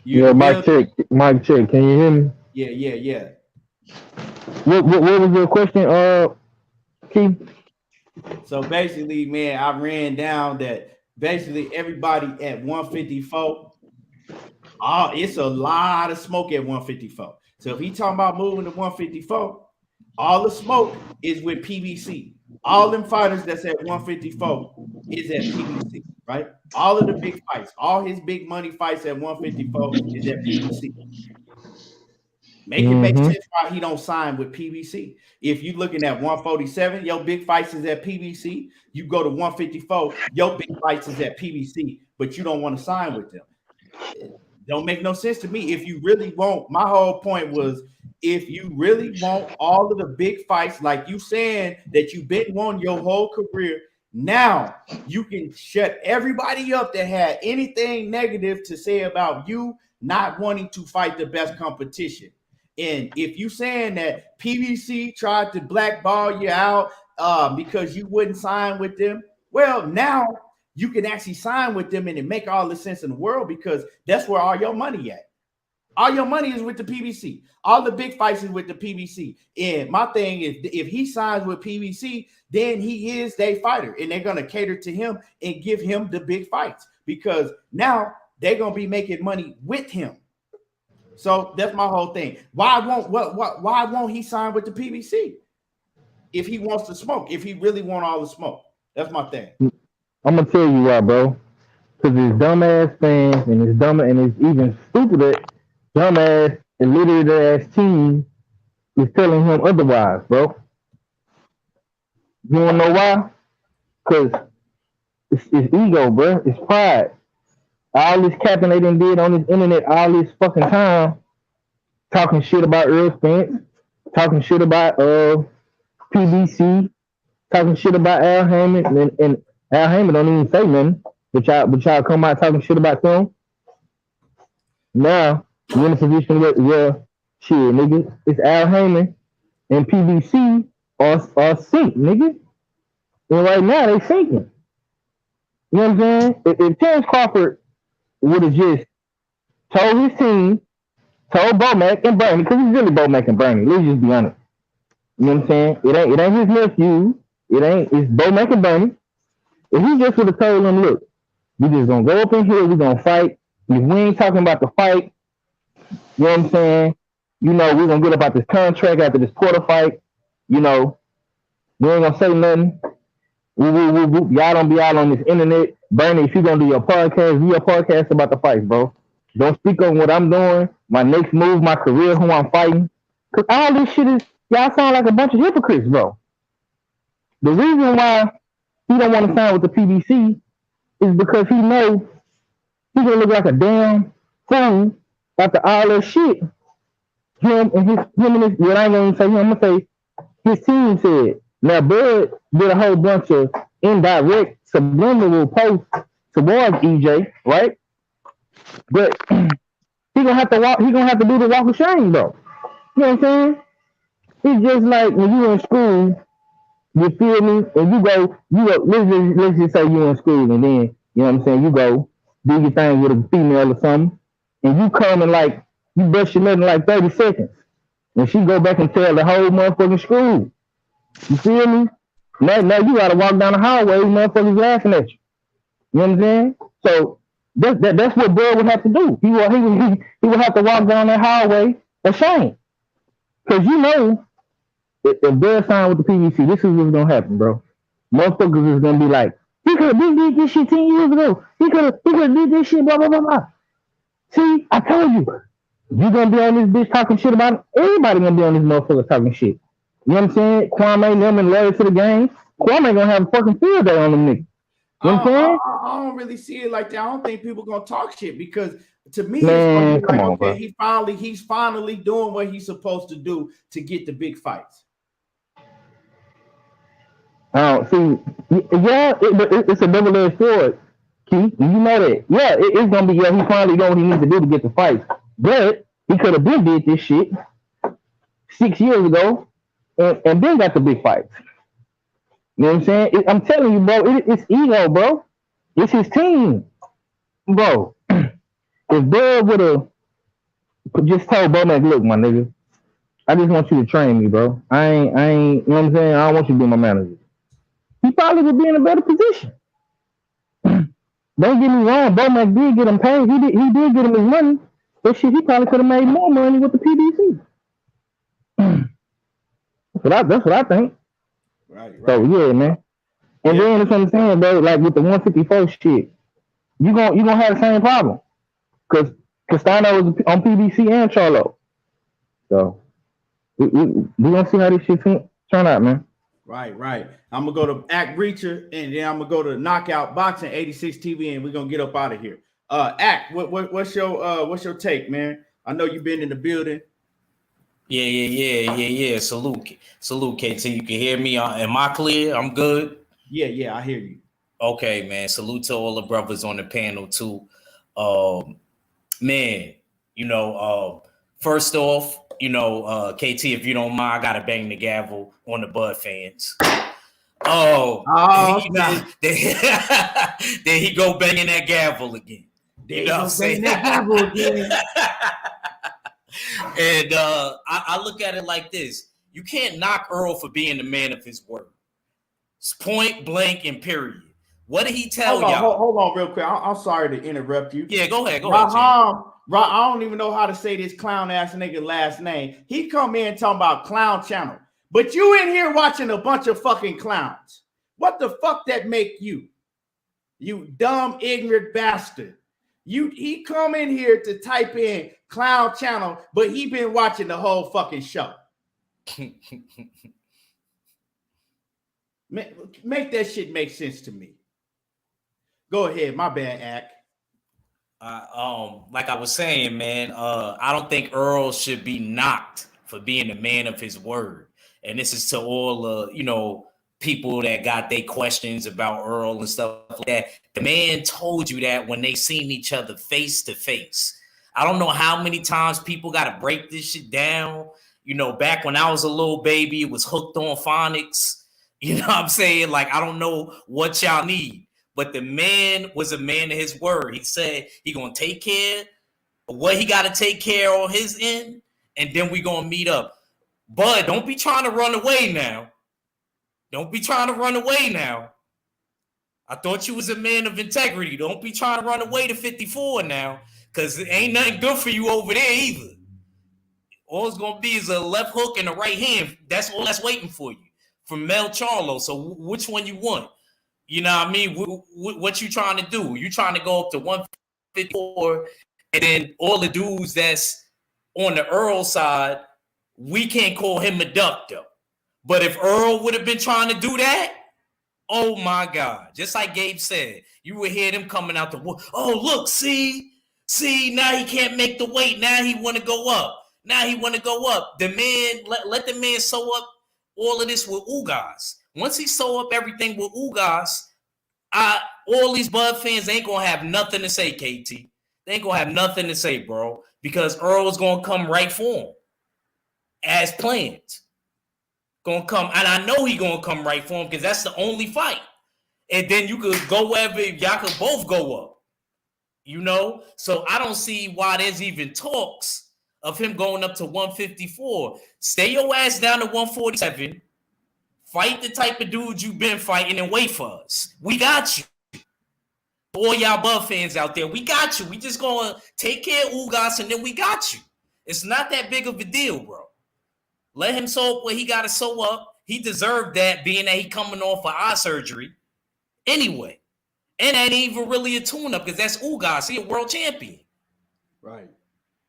Speaker 7: Yeah, mic check. Can you hear me?
Speaker 1: Yeah.
Speaker 7: What was your question, Keith?
Speaker 1: So basically, man, I ran down that basically everybody at 154. It's a lot of smoke at 154. So if he talking about moving to 154, all the smoke is with PBC. All them fighters that's at 154 is at PBC, right? All of the big fights, all his big money fights at 154 is at PBC. Make it make sense why he don't sign with PBC. If you're looking at 147, your big fights is at PBC. You go to 154, your big fights is at PBC, but you don't want to sign with them. It don't make no sense to me. If you really want, my whole point was, if you really want all of the big fights, like you saying that you've been wanting your whole career, now you can shut everybody up that had anything negative to say about you not wanting to fight the best competition. And if you saying that PBC tried to blackball you out because you wouldn't sign with them, well, now you can actually sign with them and it make all the sense in the world, because that's where all your money at. All your money is with the PBC. All the big fights is with the PBC. And my thing is, if he signs with PBC, then he is their fighter, and they're going to cater to him and give him the big fights, because now they're going to be making money with him. So that's my whole thing. Why won't he sign with the PBC if he wants to smoke? If he really want all the smoke, that's my thing.
Speaker 7: I'm gonna tell you why, bro. Because his dumbass fans and his even stupider dumbass illiterate ass team is telling him otherwise, bro. You wanna know why? Because it's ego, bro. It's pride. all this capping they done did on this internet all this fucking time, talking shit about Errol Spence, talking shit about PBC, talking shit about Al Hammond, and Al Hammond don't even say nothing, but y'all come out talking shit about them. Now you're in a position where shit, nigga, it's Al Hammond and PBC are sink, nigga. And right now they sinking. You know what I'm saying? If Terence Crawford would have just told his team, told Bomac and Bernie, because it's really Bomac and Bernie. Let's just be honest. You know what I'm saying? It ain't his nephew. It's Bomac and Bernie. If he just would have told them, look, we just gonna go up in here, we gonna fight. If we ain't talking about the fight, you know what I'm saying? You know, we're gonna get about this contract after this quarter fight. You know, we ain't gonna say nothing. Y'all don't be out on this internet. Bernie, if you gonna do your podcast about the fights, bro. Don't speak on what I'm doing, my next move, my career, who I'm fighting. Cause all this shit is, y'all sound like a bunch of hypocrites, bro. The reason why he don't want to sign with the PBC is because he knows he's gonna look like a damn fool after all that shit. Him and his, well, I ain't gonna say him, I'm gonna say his team said. Now, Bud did a whole bunch of indirect, subliminal posts towards EJ, right? But he gonna have to walk. He gonna have to do the walk of shame, bro. You know what I'm saying? It's just like when you in school. You feel me? And you go. Let's just say you in school, and then you know what I'm saying. You go do your thing with a female or something, and you come and like you bust your nut in like 30 seconds, and she go back and tell the whole motherfucking school. You feel me? Now you gotta walk down the hallway, motherfuckers laughing at you. You know what I'm saying? So that's what Bud would have to do. He would have to walk down that hallway ashamed. Cause you know, if Bud signed with the PVC, this is what's gonna happen, bro. Motherfuckers is gonna be like, he could have did this shit 10 years ago. He could have did this shit, blah blah blah blah. See, I told you, you gonna be on this bitch talking shit about it. Everybody gonna be on this motherfucker talking shit. You know what I'm saying? Kwame them and loyal to the game. Kwame gonna have a fucking field day on them niggas. You know what I'm saying?
Speaker 1: I don't really see it like that. I don't think people gonna talk shit because to me,
Speaker 7: man,
Speaker 1: it's like,
Speaker 7: on,
Speaker 1: okay, bro. He's finally doing what he's supposed to do to get the big fights.
Speaker 7: See, yeah, it's a double-edged sword, Keith. You know that. Yeah, it's gonna be. Yeah, he finally doing what he needs to do to get the fights. But he could have been did this shit 6 years ago, and then got the big fights. You know what I'm saying? I'm telling you, bro. It's ego, bro. It's his team, bro. If Bud would have just told Bomac, look, my nigga, I just want you to train me, bro. I ain't. You know what I'm saying? I don't want you to be my manager. He probably would be in a better position. Don't get me wrong, Bomac did get him paid. He did get him his money. But shit, he probably could have made more money with the PBC. That's what I think.
Speaker 1: Right.
Speaker 7: So yeah, man. And then that's what I'm saying, bro. Like with the 154 shit, you gonna have the same problem. Cause Castano was on PBC and Charlo. So we gonna see how this shit turn out, man.
Speaker 1: Right. I'm gonna go to Act Reacher, and then I'm gonna go to Knockout Boxing 86 TV, and we're gonna get up out of here. Act, what's your take, man? I know you've been in the building.
Speaker 2: Yeah. Salute, KT. You can hear me. Am I clear? I'm good.
Speaker 1: Yeah, I hear you.
Speaker 2: Okay, man. Salute to all the brothers on the panel too. Man, first off, KT, if you don't mind, I gotta bang the gavel on the Bud fans. There he go banging that gavel again. You know what I'm saying? And I look at it like this: you can't knock Earl for being the man of his word. It's point blank and period. What did he tell y'all?
Speaker 1: Hold on, real quick. I'm sorry to interrupt you.
Speaker 2: Yeah, go ahead.
Speaker 1: I don't even know how to say this clown ass nigga last name. He come in talking about Clown Channel, but you in here watching a bunch of fucking clowns. What the fuck that make you? You dumb, ignorant bastard. He come in here to type in Clown Channel, but he been watching the whole fucking show. Make that shit make sense to me. Go ahead, my bad, Act.
Speaker 2: Like I was saying, man, I don't think Earl should be knocked for being a man of his word. And this is to all people that got their questions about Earl and stuff like that. The man told you that when they seen each other face to face. I don't know how many times people got to break this shit down. Back when I was a little baby, it was hooked on phonics. You know what I'm saying? Like, I don't know what y'all need. But the man was a man of his word. He said he going to take care of what he got to take care on his end, and then we going to meet up. But don't be trying to run away now. Don't be trying to run away now. I thought you was a man of integrity. Don't be trying to run away to 54 now, because it ain't nothing good for you over there either. All it's going to be is a left hook and a right hand. That's all that's waiting for you from Jermall Charlo. So which one you want? You know what I mean? What you trying to do? You trying to go up to 154, and then all the dudes that's on the Earl side, we can't call him a duck, though. But if Earl would have been trying to do that, oh my God. Just like Gabe said, you would hear them coming out the wood. Oh, look, see, now he can't make the weight. Now he want to go up. The man, let the man sew up all of this with Ugas. Once he sew up everything with Ugas, all these Bud fans ain't going to have nothing to say, KT. They ain't going to have nothing to say, bro, because Earl's going to come right for him as planned. Gonna come, and I know he gonna come right for him because that's the only fight. And then you could go wherever y'all could both go up. So I don't see why there's even talks of him going up to 154. Stay your ass down to 147. Fight the type of dudes you've been fighting and wait for us. We got you. All y'all Bud fans out there, we got you. We just gonna take care of Ugas and then we got you. It's not that big of a deal, bro. Let him sew up what he got to sew up. He deserved that, being that he coming off of eye surgery anyway. And that ain't even really a tune-up because that's Ugas. He a world champion.
Speaker 1: Right.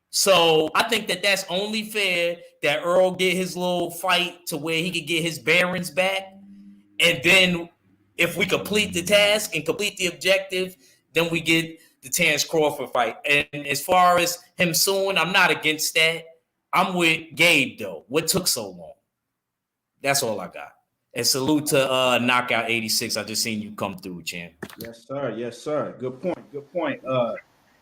Speaker 2: So I think that's only fair that Earl get his little fight to where he could get his bearings back. And then if we complete the task and complete the objective, then we get the Terence Crawford fight. And as far as him suing, I'm not against that. I'm with Gabe, though. What took so long? That's all I got. And salute to Knockout 86. I just seen you come through, champ.
Speaker 1: Yes, sir. Yes, sir. Good point.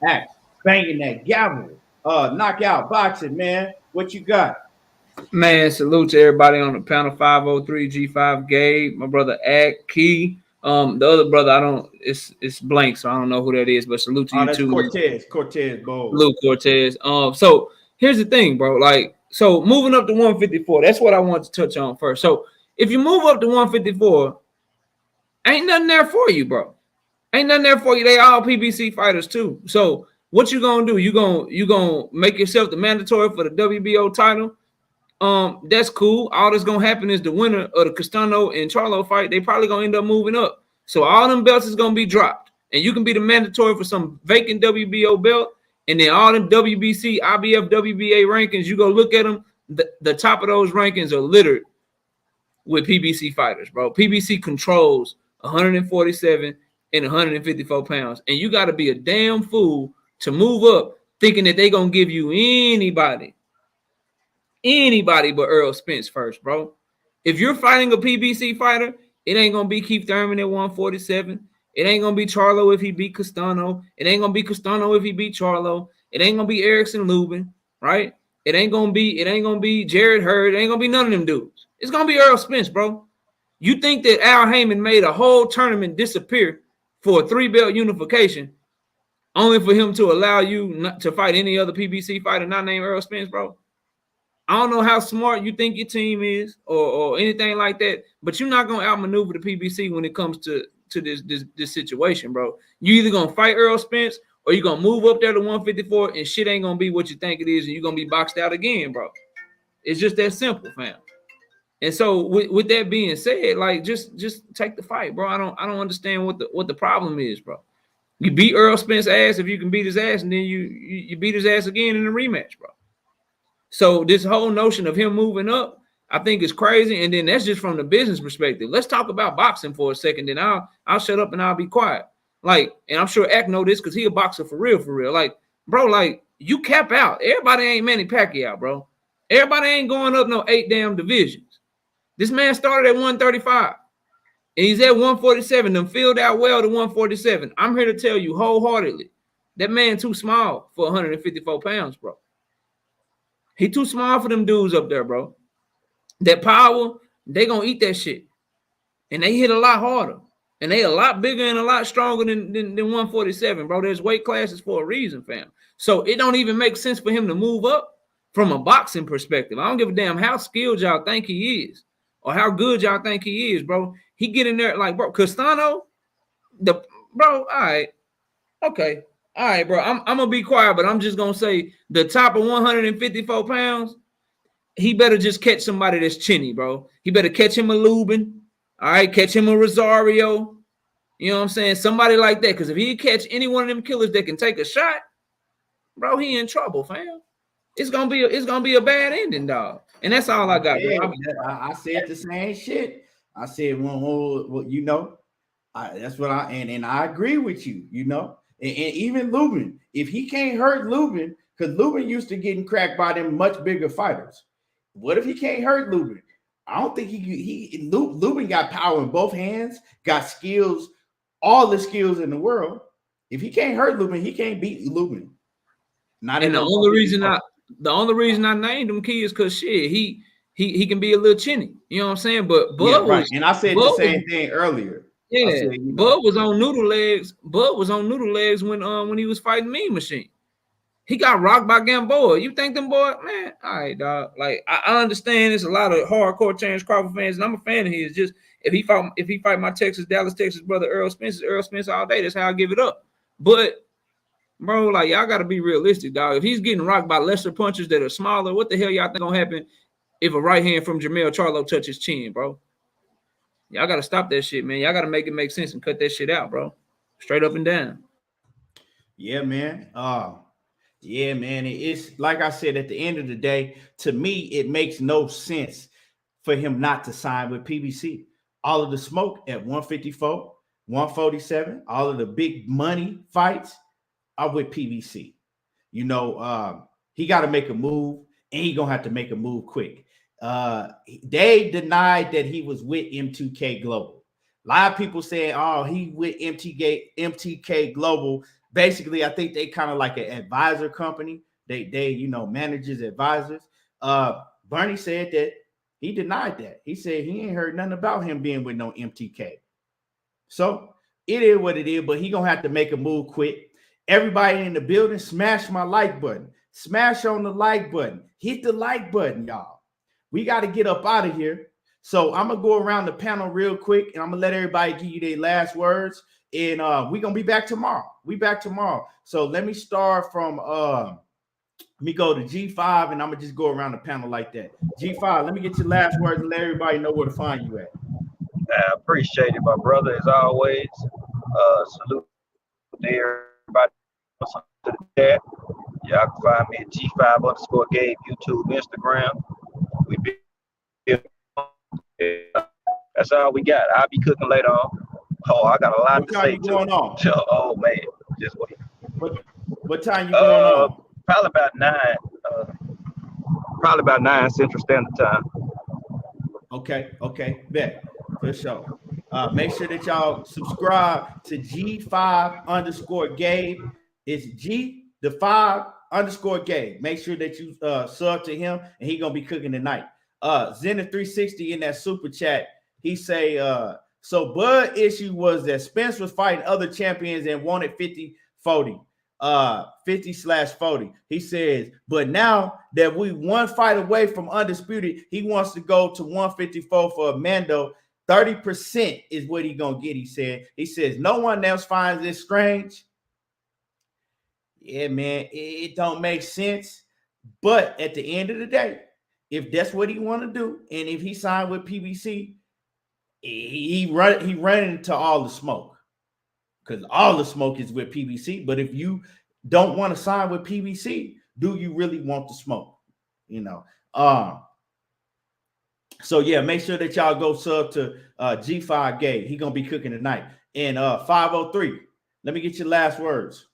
Speaker 1: Act banging that gavel. Knockout boxing, man. What you got?
Speaker 8: Man, salute to everybody on the panel. 503 G5 Gabe, my brother Act Key. The other brother, it's blank, so I don't know who that is, but salute to you too.
Speaker 1: Cortez Bowl.
Speaker 8: Luke Cortez. So here's the thing, bro. So moving up to 154, that's what I want to touch on first. So if you move up to 154, ain't nothing there for you, bro. Ain't nothing there for you. They all PBC fighters too. So what you gonna do? You gonna make yourself the mandatory for the WBO title? That's cool. All that's gonna happen is the winner of the Castano and Charlo fight, they probably gonna end up moving up. So all them belts is gonna be dropped, and you can be the mandatory for some vacant WBO belt. And then all them WBC, IBF, WBA rankings, you go look at them, the top of those rankings are littered with PBC fighters, bro. PBC controls 147 and 154 pounds. And you got to be a damn fool to move up thinking that they're going to give you anybody but Errol Spence first, bro. If you're fighting a PBC fighter, it ain't going to be Keith Thurman at 147. It ain't gonna be Charlo if he beat Castano. It ain't gonna be Castano if he beat Charlo. It ain't gonna be Erickson Lubin, right? It ain't gonna be Jared Hurd. It ain't gonna be none of them dudes. It's gonna be Errol Spence, bro. You think that Al Heyman made a whole tournament disappear for a 3-belt unification, only for him to allow you not to fight any other PBC fighter not named Errol Spence, bro? I don't know how smart you think your team is or anything like that, but you're not gonna outmaneuver the PBC when it comes to this situation, bro. You either gonna fight Errol Spence or you're gonna move up there to 154 and shit ain't gonna be what you think it is, and you're gonna be boxed out again, bro. It's just that simple, fam. And so with that being said, like just take the fight, bro. I don't understand what the problem is, bro. You beat Errol Spence's ass if you can beat his ass, and then you beat his ass again in the rematch, bro. So this whole notion of him moving up, I think is crazy. And then that's just from the business perspective. Let's talk about boxing for a second. Then I'll shut up and I'll be quiet. Like, and I'm sure Ack know this because he a boxer for real, for real. Like, bro, like you cap out. Everybody ain't Manny Pacquiao, bro. Everybody ain't going up no 8 damn divisions. This man started at 135. And he's at 147. Them filled out well to 147. I'm here to tell you wholeheartedly, that man too small for 154 pounds, bro. He too small for them dudes up there, bro. That power, they gonna eat that shit. And they hit a lot harder. And they a lot bigger and a lot stronger than 147, bro. There's weight classes for a reason, fam. So it don't even make sense for him to move up from a boxing perspective. I don't give a damn how skilled y'all think he is or how good y'all think he is, bro. He get in there like, bro, Castano, all right, okay, all right, bro. I'm gonna be quiet, but I'm just gonna say the top of 154 pounds, he better just catch somebody that's chinny, bro. He better catch him a Lubin, all right, catch him a Rosario. You know what I'm saying? Somebody like that, because if he catch any one of them killers that can take a shot, bro, he in trouble, fam. It's gonna be a bad ending, dog. And that's all I got.
Speaker 1: Yeah, I said the same shit. I said, well, you know, that's what and I agree with you, you know, and even Lubin, if he can't hurt Lubin, because Lubin used to getting cracked by them much bigger fighters. What if he can't hurt Lubin? I don't think Lubin got power in both hands, got skills, all the skills in the world. If he can't hurt Lubin, he can't beat Lubin.
Speaker 8: The only reason I named him Key is because shit, he can be a little chinny. You know what I'm saying? But Bud
Speaker 1: right. And I said the same thing earlier.
Speaker 8: Yeah, Bud was on noodle legs. Bud was on noodle legs when he was fighting Mean Machine. He got rocked by Gamboa. You think them boy, man? All right, dog. Like I understand there's a lot of hardcore Terence Crawford fans, and I'm a fan of his. Just if he fight my Dallas, Texas brother Errol Spence all day. That's how I give it up. But bro, like y'all got to be realistic, dog. If he's getting rocked by lesser punchers that are smaller, what the hell y'all think gonna happen if a right hand from Jermall Charlo touches chin, bro? Y'all got to stop that shit, man. Y'all got to make it make sense and cut that shit out, bro. Straight up and down.
Speaker 1: Yeah, man. Yeah, man. It's like I said, at the end of the day, to me, it makes no sense for him not to sign with PBC. All of the smoke at 154, 147, all of the big money fights are with PBC. You know, he got to make a move, and he gonna have to make a move quick. They denied that he was with M2K Global. A lot of people saying, "Oh, he with MTK Global." Basically, I think they kind of like an advisor company. They manages advisors. Bernie said that he denied that. He said he ain't heard nothing about him being with no MTK. So it is what it is, but he gonna have to make a move quick. Everybody in the building, smash my like button. Smash on the like button. Hit the like button, y'all. We got to get up out of here. So I'm gonna go around the panel real quick, and I'm gonna let everybody give you their last words. And we're gonna be back tomorrow. So let me start from let me go to G5, and I'm gonna just go around the panel like that. G5, let me get your last words and let everybody know where to find you at.
Speaker 6: I appreciate it, my brother, as always. Salute to everybody to the chat. Y'all can find me at G5_Gabe, YouTube, Instagram. We be that's all we got. I'll be cooking later on. Oh, I got a lot to say too. Oh man, just wait.
Speaker 1: What time you going on?
Speaker 6: Probably about 9. Probably about 9 Central Standard Time.
Speaker 1: Okay, bet for sure. Make sure that y'all subscribe to G5_Gabe. It's G5_Gabe. Make sure that you sub to him, and he gonna be cooking tonight. Zenith 360 in that super chat. He say, so Bud issue was that Spence was fighting other champions and wanted 50/40. 50/40. He says, but now that we one fight away from undisputed, he wants to go to 154 for Mando. 30% is what he gonna get. He says no one else finds this strange. Yeah, man, it don't make sense. But at the end of the day, if that's what he want to do, and if he signed with PBC, he run into all the smoke, because all the smoke is with PBC. But if you don't want to sign with PBC, do you really want the smoke? You know. So yeah, make sure that y'all go sub to G5 Gabe. He gonna be cooking tonight. And 503. Let me get your last words.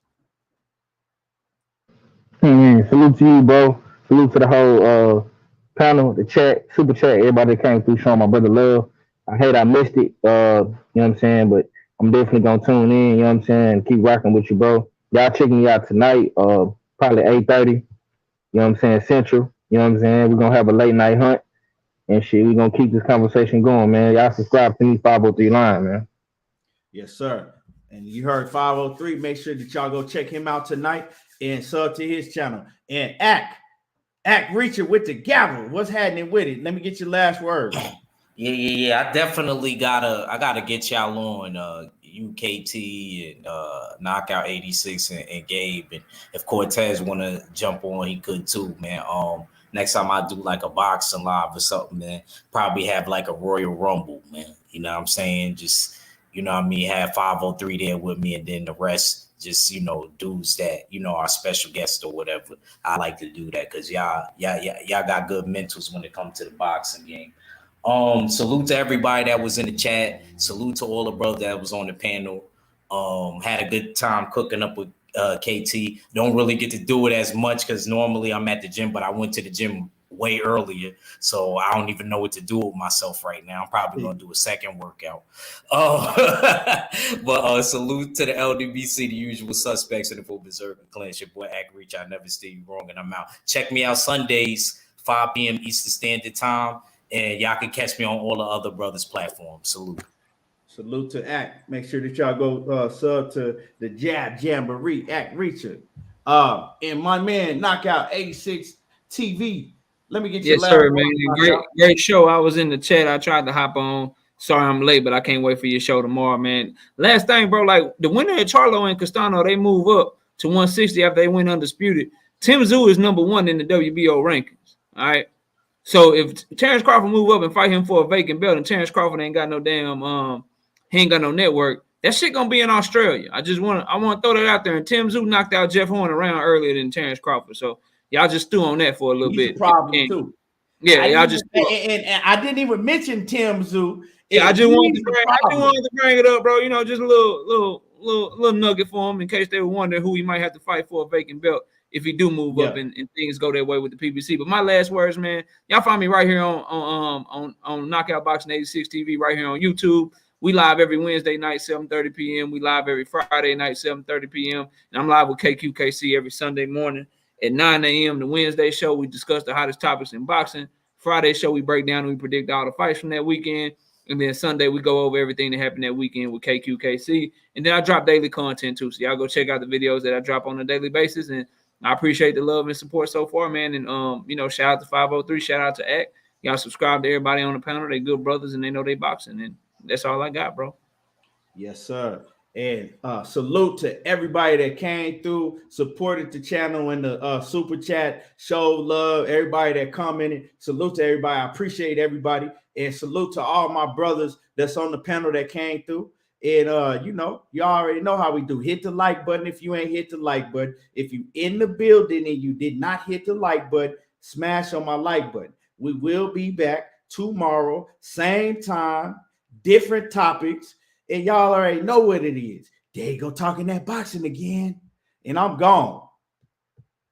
Speaker 7: Salute to you, bro. Salute to the whole panel, the chat, super chat, everybody that came through showing my brother love. I hate I missed it, you know what I'm saying? But I'm definitely gonna tune in, you know what I'm saying? Keep rocking with you, bro. Y'all checking me out tonight, probably 8:30, you know what I'm saying, Central. You know what I'm saying? We're gonna have a late night hunt and shit. We're gonna keep this conversation going, man. Y'all subscribe to me 503 Line, man.
Speaker 1: Yes, sir. And you heard 503. Make sure that y'all go check him out tonight and sub to his channel. And Act Reacher with the gavel. What's happening with it? Let me get your last words.
Speaker 2: Yeah. I definitely gotta get y'all on UKT and Knockout 86 and Gabe. And if Cortez wanna jump on, he could too, man. Next time I do like a boxing live or something, man, probably have like a Royal Rumble, man. You know what I'm saying? Just, you know what I mean, have 503 there with me, and then the rest just, you know, dudes that, you know, are special guests or whatever. I like to do that because y'all got good mentals when it comes to the boxing game. Salute to everybody that was in the chat. Salute to all the brothers that was on the panel. Had a good time cooking up with KT. Don't really get to do it as much because normally I'm at the gym, but I went to the gym way earlier, so I don't even know what to do with myself right now. I'm probably gonna do a second workout. But salute to the LDBC, the usual suspects in the full berserker clan. Your boy Act Reach. I never steer you wrong, and I'm out. Check me out Sundays, 5 p.m. Eastern Standard Time, and y'all can catch me on all the other brothers' platforms.
Speaker 1: Salute to Act. Make sure that y'all go sub to the Jab Jamboree, Act Reacher. And my man, Knockout 86 TV. Let me get you.
Speaker 8: Yes, sir, man. Great show. I was in the chat. I tried to hop on. Sorry I'm late, but I can't wait for your show tomorrow, man. Last thing, bro, like the winner of Charlo and Castano, they move up to 160 after they went undisputed. Tim Tszyu is number 1 in the WBO rankings. All right. So if Terence Crawford move up and fight him for a vacant belt, and Terence Crawford ain't got no damn he ain't got no network, that shit gonna be in Australia. I want to throw that out there. And Tim Tszyu knocked out Jeff Horn around earlier than Terence Crawford. So y'all just stew on that for a little bit.
Speaker 1: A problem too.
Speaker 8: Yeah, y'all just
Speaker 1: and I didn't even mention Tim Tszyu.
Speaker 8: Yeah, I just wanted to bring it up, bro. You know, just a little nugget for him in case they were wondering who he might have to fight for a vacant belt if he do move up and things go their way with the PBC. But my last words, man, y'all find me right here on Knockout Boxing 86 TV, right here on YouTube. We live every Wednesday night, 7:30 p.m. We live every Friday night, 7:30 p.m. And I'm live with KQKC every Sunday morning at 9 a.m. The Wednesday show, we discuss the hottest topics in boxing. Friday show, we break down and we predict all the fights from that weekend. And then Sunday, we go over everything that happened that weekend with KQKC. And then I drop daily content too. So y'all go check out the videos that I drop on a daily basis. And I appreciate the love and support so far, man. And, you know, shout out to 503, shout out to Act. Y'all subscribe to everybody on the panel. They good brothers and they know they boxing. And that's all I got, bro.
Speaker 1: Yes, sir. And salute to everybody that came through, supported the channel in the super chat, showed love, everybody that commented. Salute to everybody. I appreciate everybody. And salute to all my brothers that's on the panel that came through. And, you know, you already know how we do. Hit the like button if you ain't hit the like button. If you in the building and you did not hit the like button, smash on my like button. We will be back tomorrow, same time, different topics. And y'all already know what it is. There you go talking that boxing again. And I'm gone.